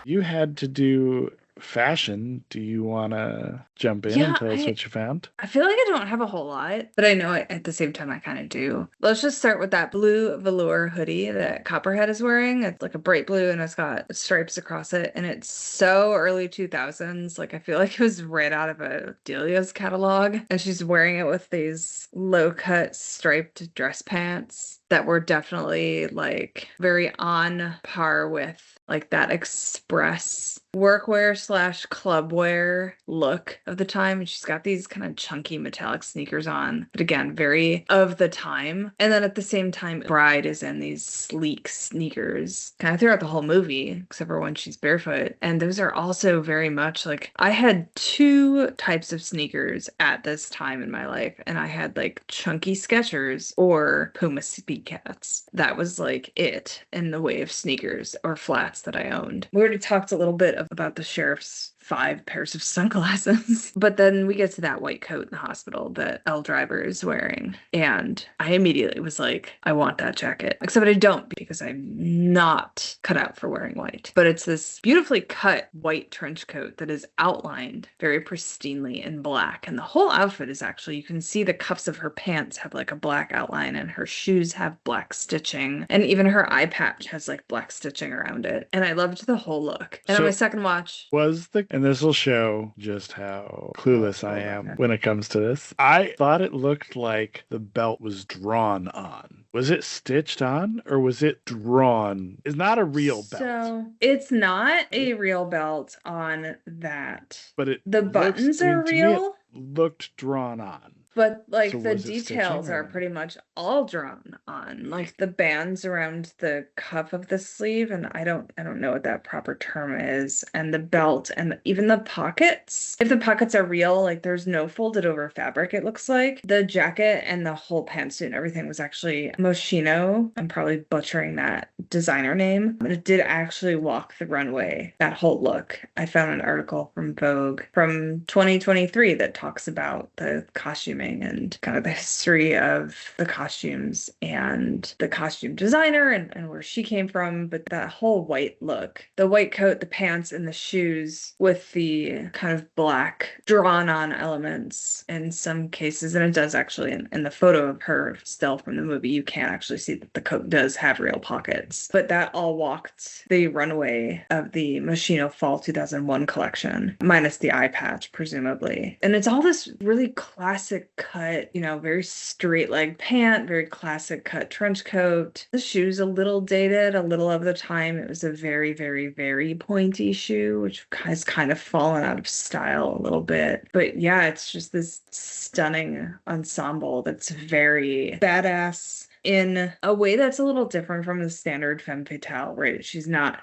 You had to do fashion. Do you want to jump in and tell us what you found? I feel like I don't have a whole lot, but I know at the same time I kind of do. Let's just start with that blue velour hoodie that Copperhead is wearing. It's like a bright blue and it's got stripes across it, and it's so early 2000s. Like I feel like it was right out of a Delia's catalog, and she's wearing it with these low-cut striped dress pants that were definitely like very on par with like that express workwear / clubwear look of the time. And she's got these kind of chunky metallic sneakers on, but again, very of the time. And then at the same time, Bride is in these sleek sneakers kind of throughout the whole movie, except for when she's barefoot. And those are also very much like, I had two types of sneakers at this time in my life, and I had like chunky Skechers or Puma Speed Cats. That was like it in the way of sneakers or flats that I owned. We already talked a little bit about the sheriff's 5 pairs of sunglasses. But then we get to that white coat in the hospital that Elle Driver is wearing. And I immediately was like, I want that jacket. Except I don't, because I'm not cut out for wearing white. But it's this beautifully cut white trench coat that is outlined very pristinely in black. And the whole outfit is actually, you can see the cuffs of her pants have like a black outline, and her shoes have black stitching. And even her eye patch has like black stitching around it. And I loved the whole look. And on my second watch, and this will show just how clueless I am when it comes to this. I thought it looked like the belt was drawn on. Was it stitched on or was it drawn? It's not a real belt. So it's not a real belt on that. But the buttons are real. Looked drawn on. But like So the was it details stitching or are pretty much all drawn on, like the bands around the cuff of the sleeve, and I don't know what that proper term is, and the belt, and even the pockets. If the pockets are real, like there's no folded over fabric, it looks like. The jacket and the whole pantsuit and everything was actually Moschino. I'm probably butchering that designer name, but it did actually walk the runway, that whole look. I found an article from Vogue from 2023 that talks about the costuming and kind of the history of the costumes and the costume designer and where she came from. But that whole white look, the white coat, the pants, and the shoes with the kind of black drawn on elements in some cases. And it does actually, in the photo of her still from the movie, you can actually see that the coat does have real pockets. But that all walked the runway of the Moschino Fall 2001 collection, minus the eye patch, presumably. And it's all this really classic cut, very straight leg pant, very classic cut trench coat. The shoe's a little dated, a little of the time. It was a very, very, very pointy shoe, which has kind of fallen out of style a little bit. But yeah, it's just this stunning ensemble that's very badass in a way that's a little different from the standard femme fatale, right?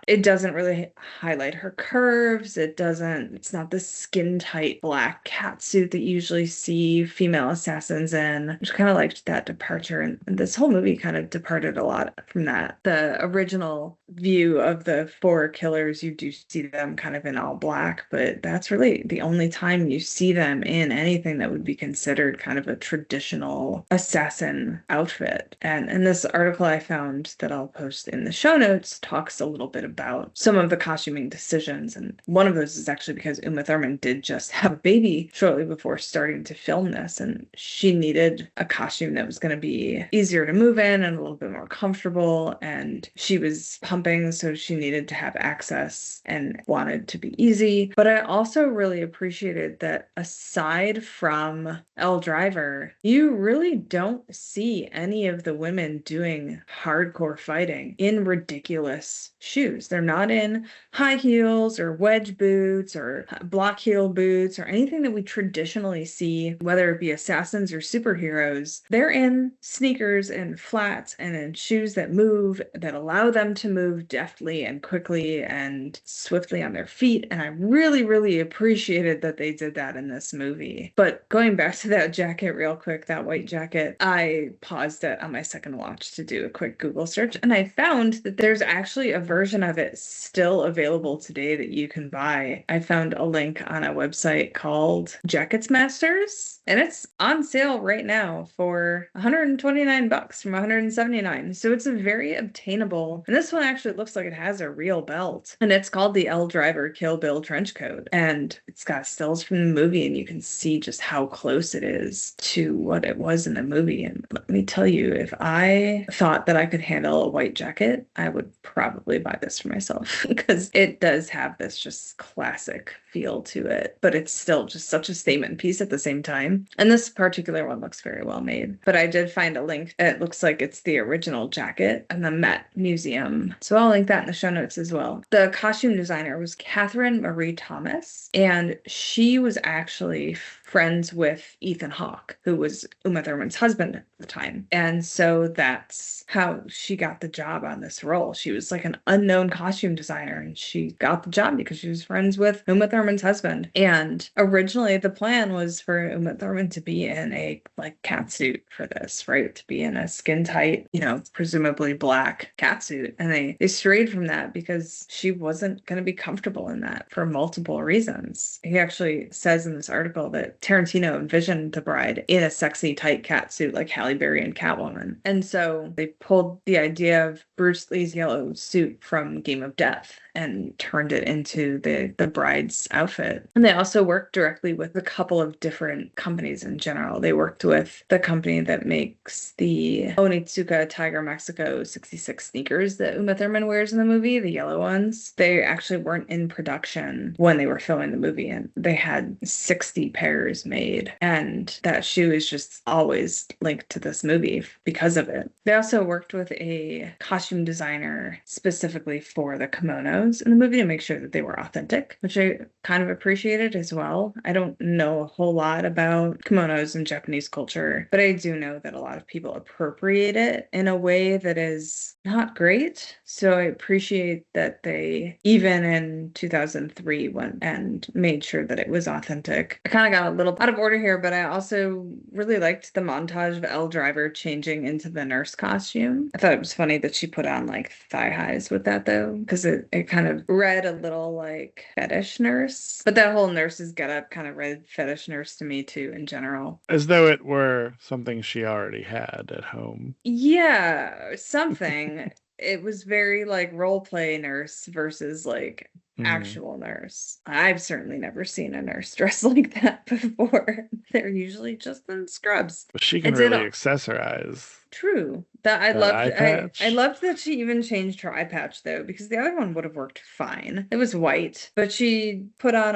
It doesn't really highlight her curves. It's not the skin tight black catsuit that you usually see female assassins in. I just kind of liked that departure. And this whole movie kind of departed a lot from that. The original view of the 4 killers, you do see them kind of in all black, but that's really the only time you see them in anything that would be considered kind of a traditional assassin outfit. And this article I found that I'll post in the show notes talks a little bit about some of the costuming decisions. And one of those is actually because Uma Thurman did just have a baby shortly before starting to film this. And she needed a costume that was going to be easier to move in and a little bit more comfortable. And she was pumping, so she needed to have access and wanted to be easy. But I also really appreciated that aside from Elle Driver, you really don't see any of the women doing hardcore fighting in ridiculous shoes. They're not in high heels or wedge boots or block heel boots or anything that we traditionally see, whether it be assassins or superheroes. They're in sneakers and flats and in shoes that move, that allow them to move deftly and quickly and swiftly on their feet. And I really, really appreciated that they did that in this movie. But going back to that jacket real quick, that white jacket, I paused it on my second watch to do a quick Google search, and I found that there's actually a version of it still available today that you can buy. I found a link on a website called Jackets Masters, and it's on sale right now for $129 from $179. So it's a very obtainable, and this one actually looks like it has a real belt, and it's called the Elle Driver Kill Bill trench coat, and it's got stills from the movie, and you can see just how close it is to what it was in the movie. And let me tell you, if I thought that I could handle a white jacket, I would probably buy this for myself because it does have this just classic feel to it, but it's still just such a statement piece at the same time. And this particular one looks very well made. But I did find a link. It looks like it's the original jacket in the Met Museum. So I'll link that in the show notes as well. The costume designer was Catherine Marie Thomas, and she was actually friends with Ethan Hawke, who was Uma Thurman's husband at the time. And so that's how she got the job on this role. She was like an unknown costume designer, and she got the job because she was friends with Uma Thurman's husband. And originally the plan was for Uma Thurman to be in a like catsuit for this, right? To be in a skin tight, presumably black catsuit. And they strayed from that because she wasn't going to be comfortable in that for multiple reasons. He actually says in this article that Tarantino envisioned the bride in a sexy tight catsuit like Halle Berry and Catwoman. And so they pulled the idea of Bruce Lee's yellow suit from Game of Death and turned it into the bride's outfit. And they also worked directly with a couple of different companies in general. They worked with the company that makes the Onitsuka Tiger Mexico 66 sneakers that Uma Thurman wears in the movie, the yellow ones. They actually weren't in production when they were filming the movie, and they had 60 pairs made. And that shoe is just always linked to this movie because of it. They also worked with a costume designer specifically for the kimonos in the movie to make sure that they were authentic, which I kind of appreciated as well. I don't know a whole lot about kimonos in Japanese culture, but I do know that a lot of people appropriate it in a way that is not great. So I appreciate that they, even in 2003, went and made sure that it was authentic. I kind of got a little out of order here, but I also really liked the montage of Elle Driver changing into the nurse costume. I thought it was funny that she put on like thigh highs with that though, because it kind of read a little like fetish nurse. But that whole nurse's getup kind of read fetish nurse to me too in general. As though it were something she already had at home. Yeah, something. It was very like role play nurse versus like actual nurse. I've certainly never seen a nurse dressed like that before. They're usually just in scrubs. But she can really accessorize. True. That I loved that she even changed her eye patch though, because the other one would have worked fine. It was white, but she put on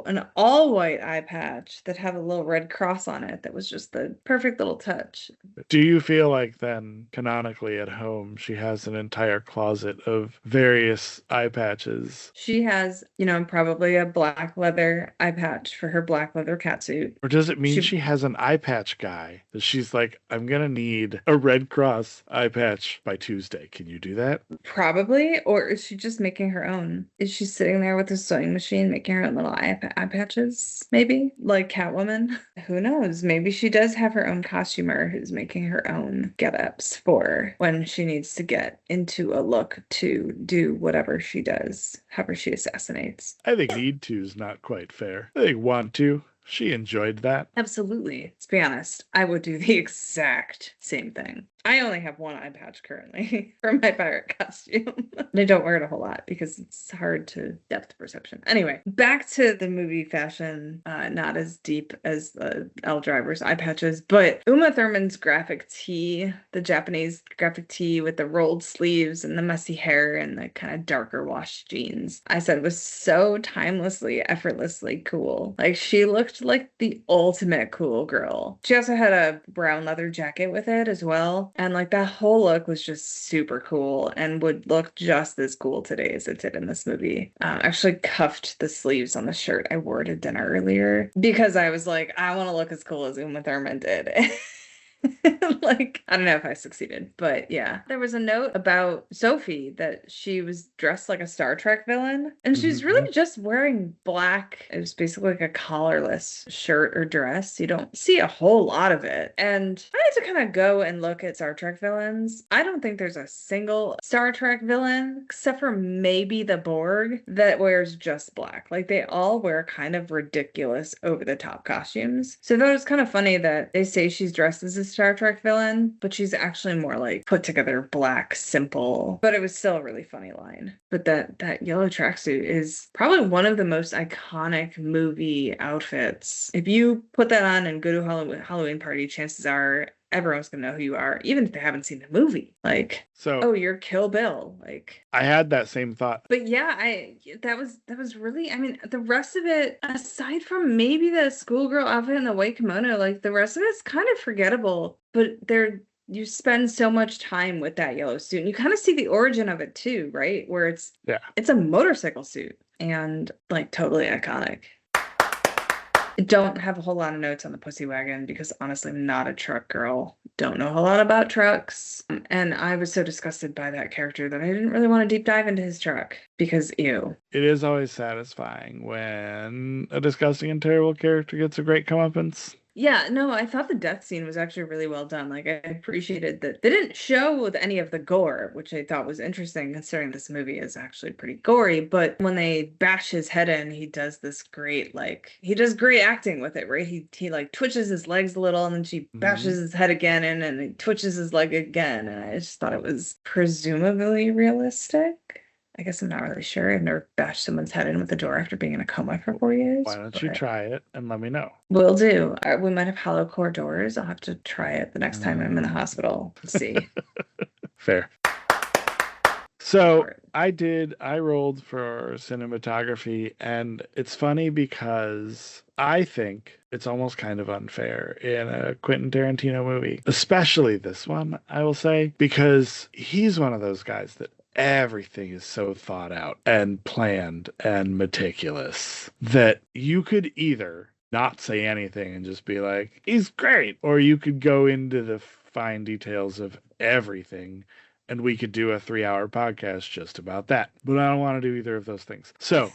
an all white eye patch that had a little red cross on it that was just the perfect little touch. Do you feel like then canonically at home she has an entire closet of various eye patches? She has, probably a black leather eye patch for her black leather catsuit. Or does it mean she has an eye patch guy that she's like, I'm gonna need a Red Cross eye patch by Tuesday. Can you do that? Probably. Or is she just making her own? Is she sitting there with a sewing machine making her own little eye patches? Maybe? Like Catwoman? Who knows? Maybe she does have her own costumer who's making her own get-ups for when she needs to get into a look to do whatever she does, however she assassinates. I think need to is not quite fair. I think want to. She enjoyed that. Absolutely. Let's be honest. I would do the exact same thing. I only have one eye patch currently for my pirate costume. And I don't wear it a whole lot because it's hard to depth perception. Anyway, back to the movie fashion. Not as deep as the Elle Driver's eye patches, but Uma Thurman's graphic tee, the Japanese graphic tee with the rolled sleeves and the messy hair and the kind of darker washed jeans, I said was so timelessly, effortlessly cool. Like she looked like the ultimate cool girl. She also had a brown leather jacket with it as well. And like that whole look was just super cool and would look just as cool today as it did in this movie. Actually cuffed the sleeves on the shirt I wore to dinner earlier because I was like, I want to look as cool as Uma Thurman did. Like, I don't know if I succeeded, but yeah. There was a note about Sophie that she was dressed like a Star Trek villain, and she's really just wearing black. It was basically like a collarless shirt or dress. You don't see a whole lot of it. And I had to kind of go and look at Star Trek villains. I don't think there's a single Star Trek villain, except for maybe the Borg, that wears just black. Like, they all wear kind of ridiculous over-the-top costumes. So that was kind of funny that they say she's dressed as a Star Trek villain, but she's actually more like put together black, simple, but it was still a really funny line. But that yellow tracksuit is probably one of the most iconic movie outfits. If you put that on and go to a Halloween party, chances are everyone's gonna know who you are, even if they haven't seen the movie. Like, so, oh, you're Kill Bill. Like, I had that same thought. But yeah, that was really, I mean, the rest of it, aside from maybe the schoolgirl outfit and the white kimono, like the rest of it's kind of forgettable. But you spend so much time with that yellow suit, and you kind of see the origin of it too, right? Where it's a motorcycle suit and like totally iconic. I don't have a whole lot of notes on the Pussy Wagon because honestly, I'm not a truck girl. Don't know a whole lot about trucks. And I was so disgusted by that character that I didn't really want to deep dive into his truck because ew. It is always satisfying when a disgusting and terrible character gets a great comeuppance. Yeah, no, I thought the death scene was actually really well done. Like, I appreciated that they didn't show with any of the gore, which I thought was interesting considering this movie is actually pretty gory. But when they bash his head in, he does this great, he does great acting with it, right? He like twitches his legs a little and then she bashes his head again in and he twitches his leg again. And I just thought it was presumably realistic. I guess I'm not really sure. I've never bashed someone's head in with a door after being in a coma for 4 years. Why don't you try it and let me know? Will do. We might have hollow core doors. I'll have to try it the next time I'm in the hospital to see. Fair. So I rolled for cinematography, and it's funny because I think it's almost kind of unfair in a Quentin Tarantino movie, especially this one, I will say, because he's one of those guys that everything is so thought out and planned and meticulous that you could either not say anything and just be like, he's great, or you could go into the fine details of everything and we could do a 3-hour podcast just about that. But I don't want to do either of those things. So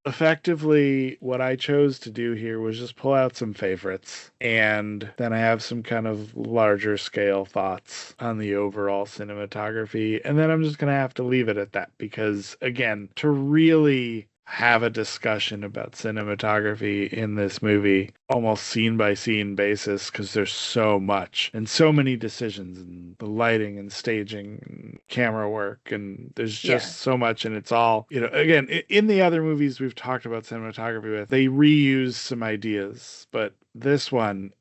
effectively, what I chose to do here was just pull out some favorites, and then I have some kind of larger scale thoughts on the overall cinematography, and then I'm just going to have to leave it at that because, again, to really have a discussion about cinematography in this movie, almost scene by scene basis, because there's so much and so many decisions and the lighting and staging and camera work, and there's just so much, and it's all, again, in the other movies we've talked about cinematography with, they reuse some ideas, but this one,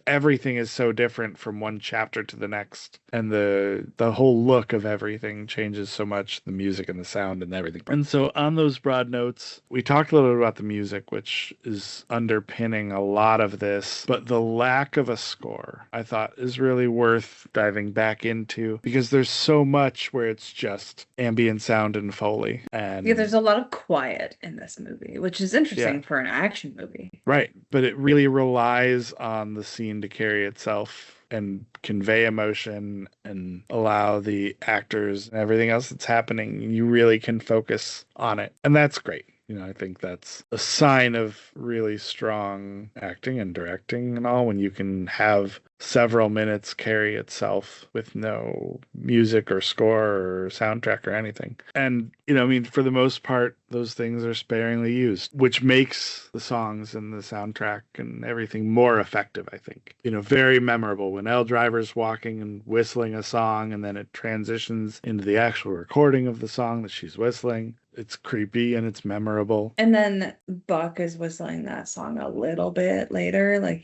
everything is so different from one chapter to the next, and the whole look of everything changes so much, the music and the sound and everything. And so on those broad notes, we talked a little bit about the music, which is underpinning a lot of this, but the lack of a score, I thought, is really worth diving back into because there's so much where it's just ambient sound and Foley. And there's a lot of quiet in this movie, which is interesting for an action movie. Right, but it really relies on the scene to carry itself and convey emotion and allow the actors and everything else that's happening. You really can focus on it. And that's great. I think that's a sign of really strong acting and directing and all when you can have several minutes carry itself with no music or score or soundtrack or anything. And, for the most part, those things are sparingly used, which makes the songs and the soundtrack and everything more effective, I think. Very memorable when Elle Driver's walking and whistling a song and then it transitions into the actual recording of the song that she's whistling. It's creepy and it's memorable. And then Buck is whistling that song a little bit later.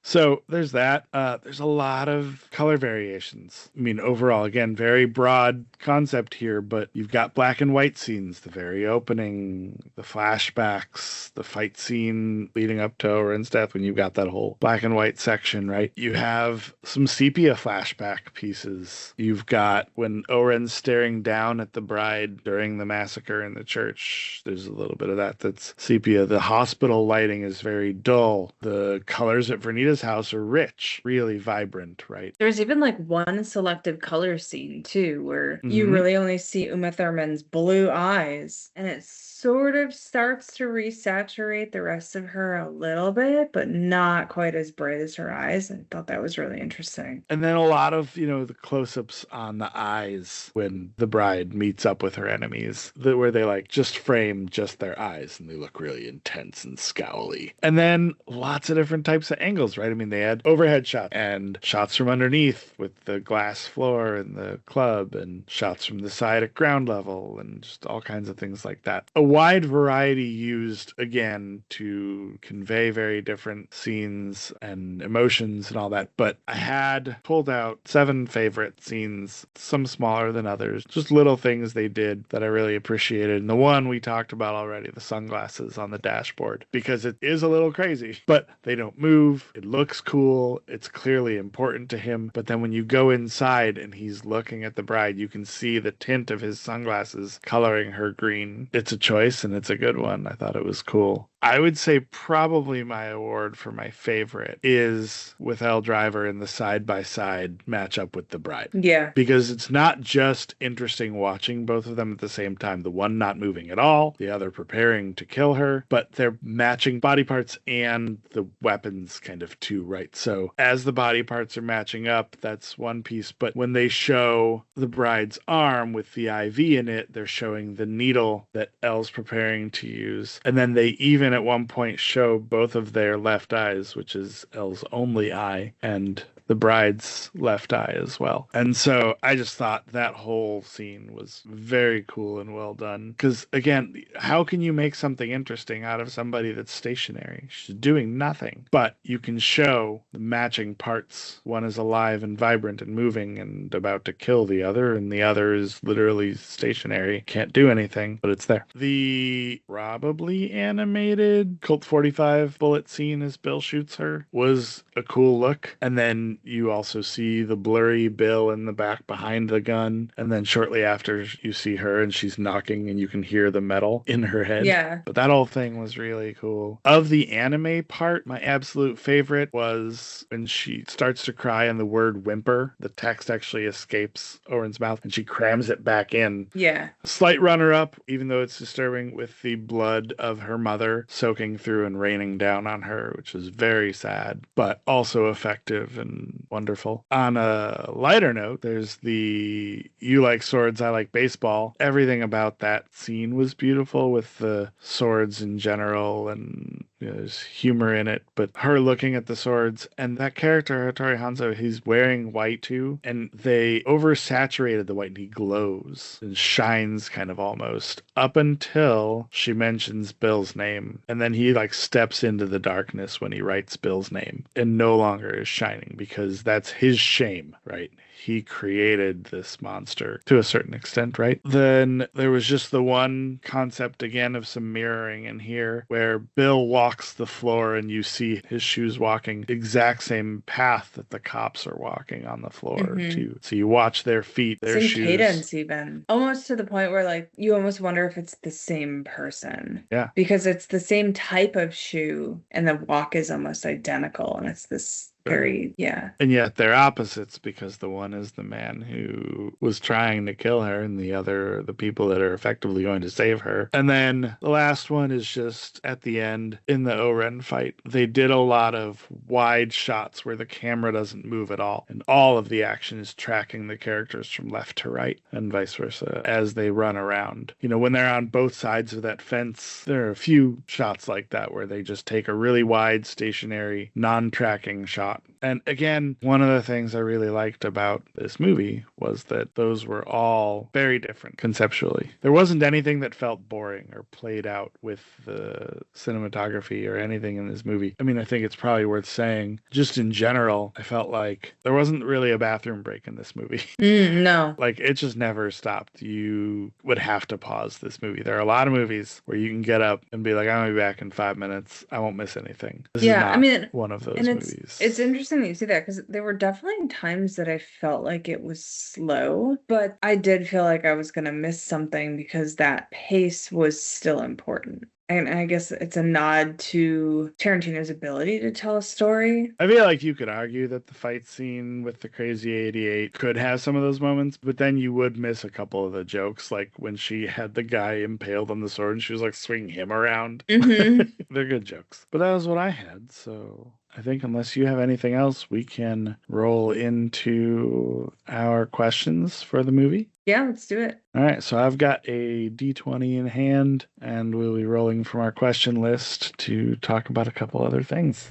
So there's that. There's a lot of color variations. Overall, again, very broad concept here, but you've got black and white scenes, the very opening, the flashbacks, the fight scene leading up to O-Ren's death when you've got that whole black and white section, right? You have some sepia flashback pieces. You've got when O-Ren's staring down at the bride during the massacre in the church. There's a little bit of that's sepia. The hospital lighting is very dull. The colors at Vernita's house are rich, really vibrant, right? There's even one selective color scene too, where you really only see Uma Thurman's blue eyes, and it sort of starts to resaturate the rest of her a little bit, but not quite as bright as her eyes. I thought that was really interesting. And then a lot of, the close-ups on the eyes when the bride meets up with her enemies, where they just frame just their eyes and they look really intense and scowly. And then lots of different types of angles, right? They had overhead shots and shots from underneath with the glass floor in the club and shots from the side at ground level and just all kinds of things like that. A wide variety used, again, to convey very different scenes and emotions and all that. But I had pulled out 7 favorite scenes, some smaller than others, just little things they did that I really appreciated. animated. And the one we talked about already, the sunglasses on the dashboard, because it is a little crazy, but they don't move. It looks cool. It's clearly important to him. But then when you go inside and he's looking at the bride, you can see the tint of his sunglasses coloring her green. It's a choice and it's a good one. I thought it was cool. I would say probably my award for my favorite is with Elle Driver in the side-by-side matchup with the bride. Yeah. Because it's not just interesting watching both of them at the same time, the one not moving at all, the other preparing to kill her, but they're matching body parts and the weapons kind of too, right? So as the body parts are matching up, that's one piece. But when they show the bride's arm with the IV in it, they're showing the needle that Elle's preparing to use. And then they even at one point show both of their left eyes, which is Elle's only eye, and the bride's left eye as well. And so I just thought that whole scene was very cool and well done. Because again, how can you make something interesting out of somebody that's stationary? She's doing nothing. But you can show the matching parts. One is alive and vibrant and moving and about to kill the other, and the other is literally stationary, can't do anything, but it's there. The probably animated Colt 45 bullet scene as Bill shoots her was a cool look. And then you also see the blurry Bill in the back behind the gun. And then shortly after, you see her and she's knocking and you can hear the metal in her head. Yeah. But that whole thing was really cool. Of the anime part, my absolute favorite was when she starts to cry and the word whimper, the text actually escapes O-Ren's mouth and she crams it back in. Yeah. Slight runner-up, even though it's disturbing, with the blood of her mother soaking through and raining down on her, which is very sad, but also effective and wonderful. On a lighter note, there's the "You like swords, I like baseball." Everything about that scene was beautiful with the swords in general, and there's humor in it, but her looking at the swords, and that character, Hattori Hanzo, he's wearing white too, and they oversaturated the white and he glows and shines kind of almost up until she mentions Bill's name. And then he like steps into the darkness when he writes Bill's name and no longer is shining because that's his shame, right? He created this monster to a certain extent, right? Then there was just the one concept again of some mirroring in here where Bill walks the floor and you see his shoes walking the exact same path that the cops are walking on the floor too. So you watch their feet, their same shoes. cadence even. Almost to the point where like you almost wonder if it's the same person. Yeah. Because it's the same type of shoe and the walk is almost identical and it's this very, yeah. And yet they're opposites because the one is the man who was trying to kill her and the other are the people that are effectively going to save her. And then the last one is just at the end in the O-Ren fight. They did a lot of wide shots where the camera doesn't move at all. And all of the action is tracking the characters from left to right and vice versa as they run around. You know, when they're on both sides of that fence, there are a few shots like that where they just take a really wide, stationary, non-tracking shot. And again, one of the things I really liked about this movie was that those were all very different conceptually. There wasn't anything that felt boring or played out with the cinematography or anything in this movie. I mean, I think it's probably worth saying, just in general, I felt like there wasn't really a bathroom break in this movie. No. Like, it just never stopped. You would have to pause this movie. There are a lot of movies where you can get up and be like, I'm going to be back in 5 minutes. I won't miss anything. This is not one of those movies. It's interesting that you see that because there were definitely times that I felt like it was slow, but I did feel like I was going to miss something because that pace was still important. And I guess it's a nod to Tarantino's ability to tell a story. I feel like you could argue that the fight scene with the Crazy 88 could have some of those moments, but then you would miss a couple of the jokes, like when she had the guy impaled on the sword and she was like swinging him around. They're good jokes. But that was what I had, so I think unless you have anything else, we can roll into our questions for the movie. Yeah, let's do it. All right, so I've got a D20 in hand, and we'll be rolling from our question list to talk about a couple other things.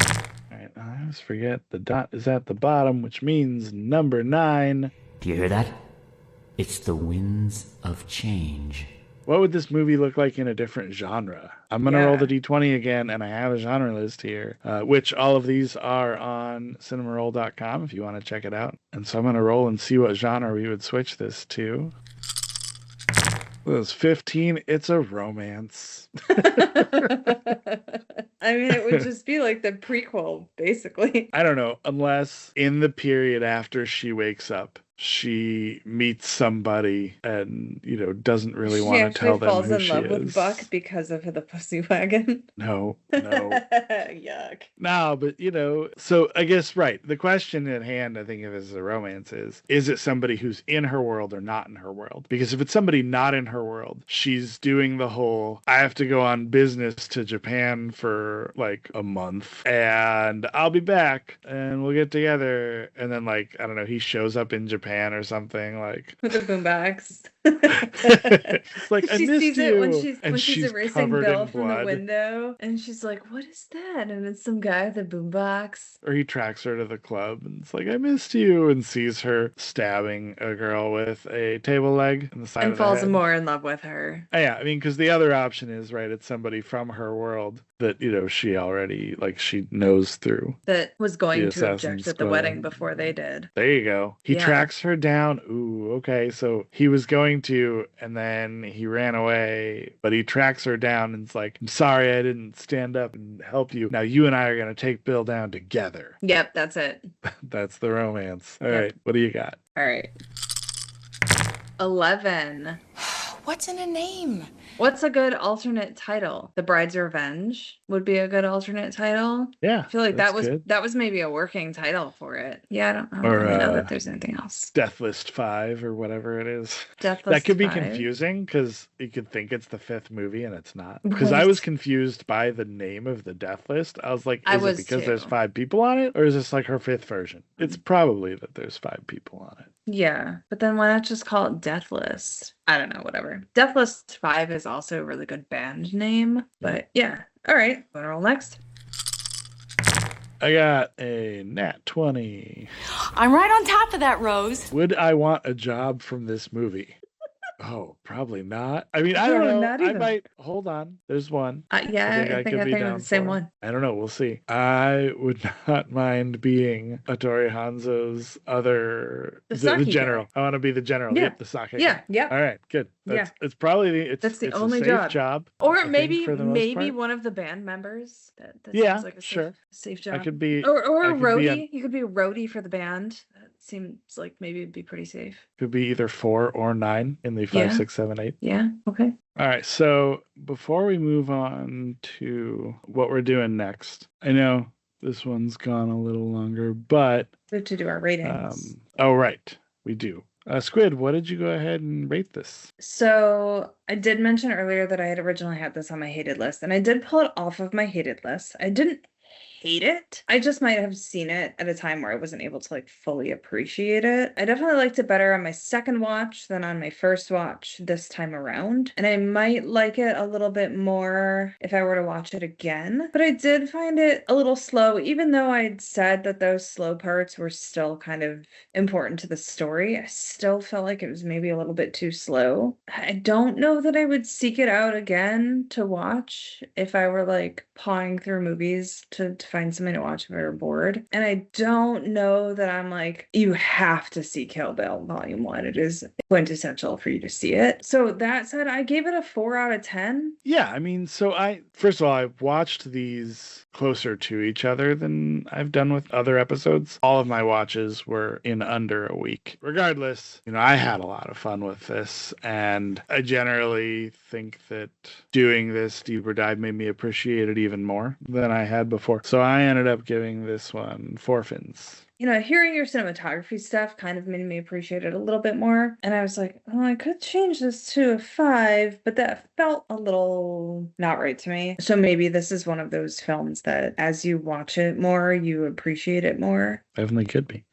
All right, I always forget the dot is at the bottom, which means number 9. Do you hear that? It's the winds of change. What would this movie look like in a different genre? I'm going to roll the D20 again, and I have a genre list here, which all of these are on cinemaroll.com if you want to check it out. And so I'm going to roll and see what genre we would switch this to. Those 15, it's a romance. I mean, it would just be like the prequel, basically. I don't know, unless in the period after she wakes up, she meets somebody and, doesn't really want to tell them who she is. She actually falls in love with Buck because of the pussy wagon. No. Yuck. No, but so I guess, right. The question at hand, I think, if it's a romance is it somebody who's in her world or not in her world? Because if it's somebody not in her world, she's doing the whole, I have to go on business to Japan for like a month and I'll be back and we'll get together. And then I don't know, he shows up in Japan or something with a boombox. It's like, I she missed sees you. it when she's erasing Bill from blood. the window, and she's like, "What is that?" And it's some guy with a boombox. Or he tracks her to the club, and it's like, "I missed you," and sees her stabbing a girl with a table leg in the side and of the falls head. more in love with her. Yeah, I mean, because the other option is, right, it's somebody from her world that she already she knows through. That was going to object Assassin at the Squad. wedding before they did. There you go. He tracks her down. Ooh, okay. So he was going to, and then he ran away, but he tracks her down and it's like, I'm sorry I didn't stand up and help you. Now you and I are going to take Bill down together. Yep, that's it. That's the romance. All right. What do you got? All right. 11. What's in a name? What's a good alternate title? The Bride's Revenge would be a good alternate title. Yeah. I feel like that good. was maybe a working title for it. Yeah, I don't know. Or, I don't know that there's anything else. Death List 5 or whatever it is. Death List that could be 5. confusing because you could think it's the 5th movie and it's not. Because I was confused by the name of the Death List. I was like, is it because there's 5 people on it? Or is this like her 5th version? It's probably that there's 5 people on it. Yeah, but then why not just call it Death List? I don't know, whatever. Death List 5 is also a really good band name, but yeah. All right, wanna roll next? I got a nat 20. I'm right on top of that, Rose. Would I want a job from this movie? Oh, probably not. I mean, I don't know. Not I even. might. Hold on. There's one. Yeah, I think be I'm down the same for. one. I don't know. We'll see. I would not mind being Hattori Hanzo's other the general. guy. I want to be the general. Yeah. Yep, the sake. Yeah, guy. yeah. All right, good. It's probably That's the it's only a safe job. Or I think, maybe for the most part. one of the band members. That Yeah, seems like a sure. safe job. I could be or I a could be roadie. You could be a roadie for the band. That seems like maybe it'd be pretty safe. Could be either 4 or 9 in the 5, Yeah. 6, 7, 8. Yeah. Okay. All right, so before we move on to what we're doing next, I know this one's gone a little longer, but We have to do our ratings. oh right, we do. Squid, what did you go ahead and rate this? So I did mention earlier that I had originally had this on my hated list, and I did pull it off of my hated list. I didn't hate it. I just might have seen it at a time where I wasn't able to fully appreciate it. I definitely liked it better on my second watch than on my first watch this time around. And I might like it a little bit more if I were to watch it again. But I did find it a little slow, even though I'd said that those slow parts were still kind of important to the story. I still felt like it was maybe a little bit too slow. I don't know that I would seek it out again to watch if I were pawing through movies to find something to watch if I were bored. And I don't know that I'm you have to see Kill Bill Volume 1. It is quintessential for you to see it. So that said, I gave it a 4 out of 10. Yeah, I mean, so first of all, I've watched these closer to each other than I've done with other episodes. All of my watches were in under a week. Regardless, I had a lot of fun with this, and I generally think that doing this deeper dive made me appreciate it even more than I had before. So I ended up giving this one 4 fins. Hearing your cinematography stuff kind of made me appreciate it a little bit more. And I was like, oh, I could change this to a 5, but that felt a little not right to me. So maybe this is one of those films that as you watch it more, you appreciate it more. Definitely could be.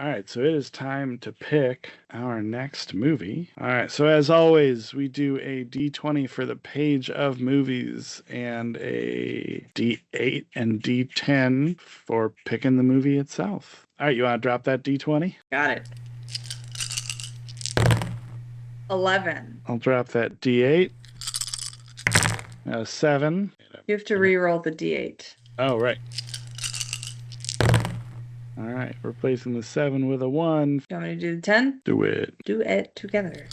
All right, so it is time to pick our next movie. All right, so as always, we do a D20 for the page of movies and a D8 and D10 for picking the movie itself. All right, you want to drop that D20? Got it. 11. I'll drop that D8. 7. You have to re-roll the D8. Oh, right. All right, replacing the 7 with a 1. You want me to do the 10? Do it. Do it together.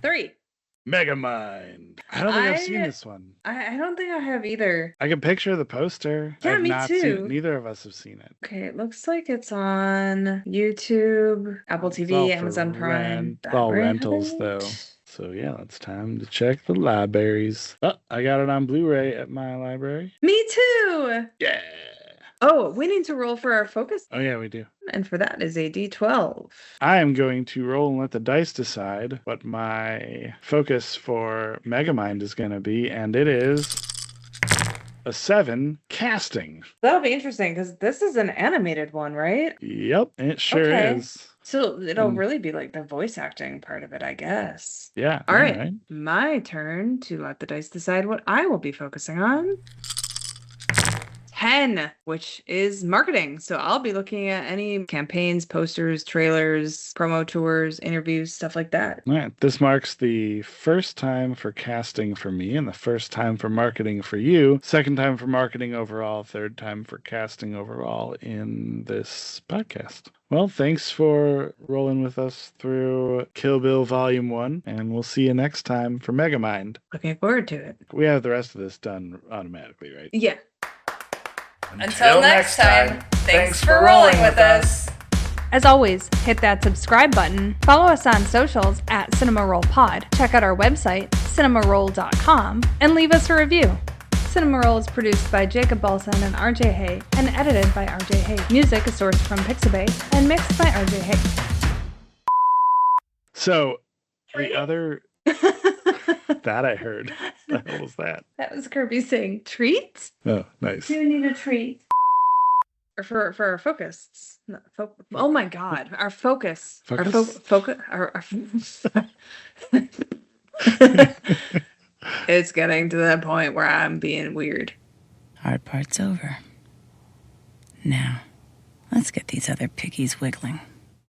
3. Megamind. I don't think I've seen this one. I don't think I have either. I can picture the poster. Yeah, I've me not too. Seen it. Neither of us have seen it. Okay, it looks like it's on YouTube, Apple It's TV, all for Amazon Prime. It's all Right? rentals, though. So yeah, it's time to check the libraries. Oh, I got it on Blu-ray at my library. Me too. Yeah. Oh, we need to roll for our focus. Oh yeah, we do. And for that is a D12. I am going to roll and let the dice decide what my focus for Megamind is going to be, and it is a 7, casting. That'll be interesting because this is an animated one, right? Yep, it sure is. So it'll really be like the voice acting part of it, I guess. Yeah. All right. My turn to let the dice decide what I will be focusing on. 10, which is marketing. So I'll be looking at any campaigns, posters, trailers, promo tours, interviews, stuff like that. All right. This marks the first time for casting for me and the first time for marketing for you. Second time for marketing overall, third time for casting overall in this podcast. Well, thanks for rolling with us through Kill Bill Volume 1, and we'll see you next time for Megamind. Looking forward to it. We have the rest of this done automatically, right? Yeah. Until next time, thanks for rolling with us. As always, hit that subscribe button, follow us on socials at CinemaRollPod, check out our website, cinemaroll.com, and leave us a review. Cinema Roll is produced by Jacob Balson and RJ Hay, and edited by RJ Hay. Music is sourced from Pixabay, and mixed by RJ Hay. So, the other... that I heard. What was that? That was Kirby saying, treat? Oh, nice. Do you need a treat? Or for our focus. No, oh my God. Our focus. Focus? It's getting to that point where I'm being weird. Hard part's over. Now, let's get these other piggies wiggling.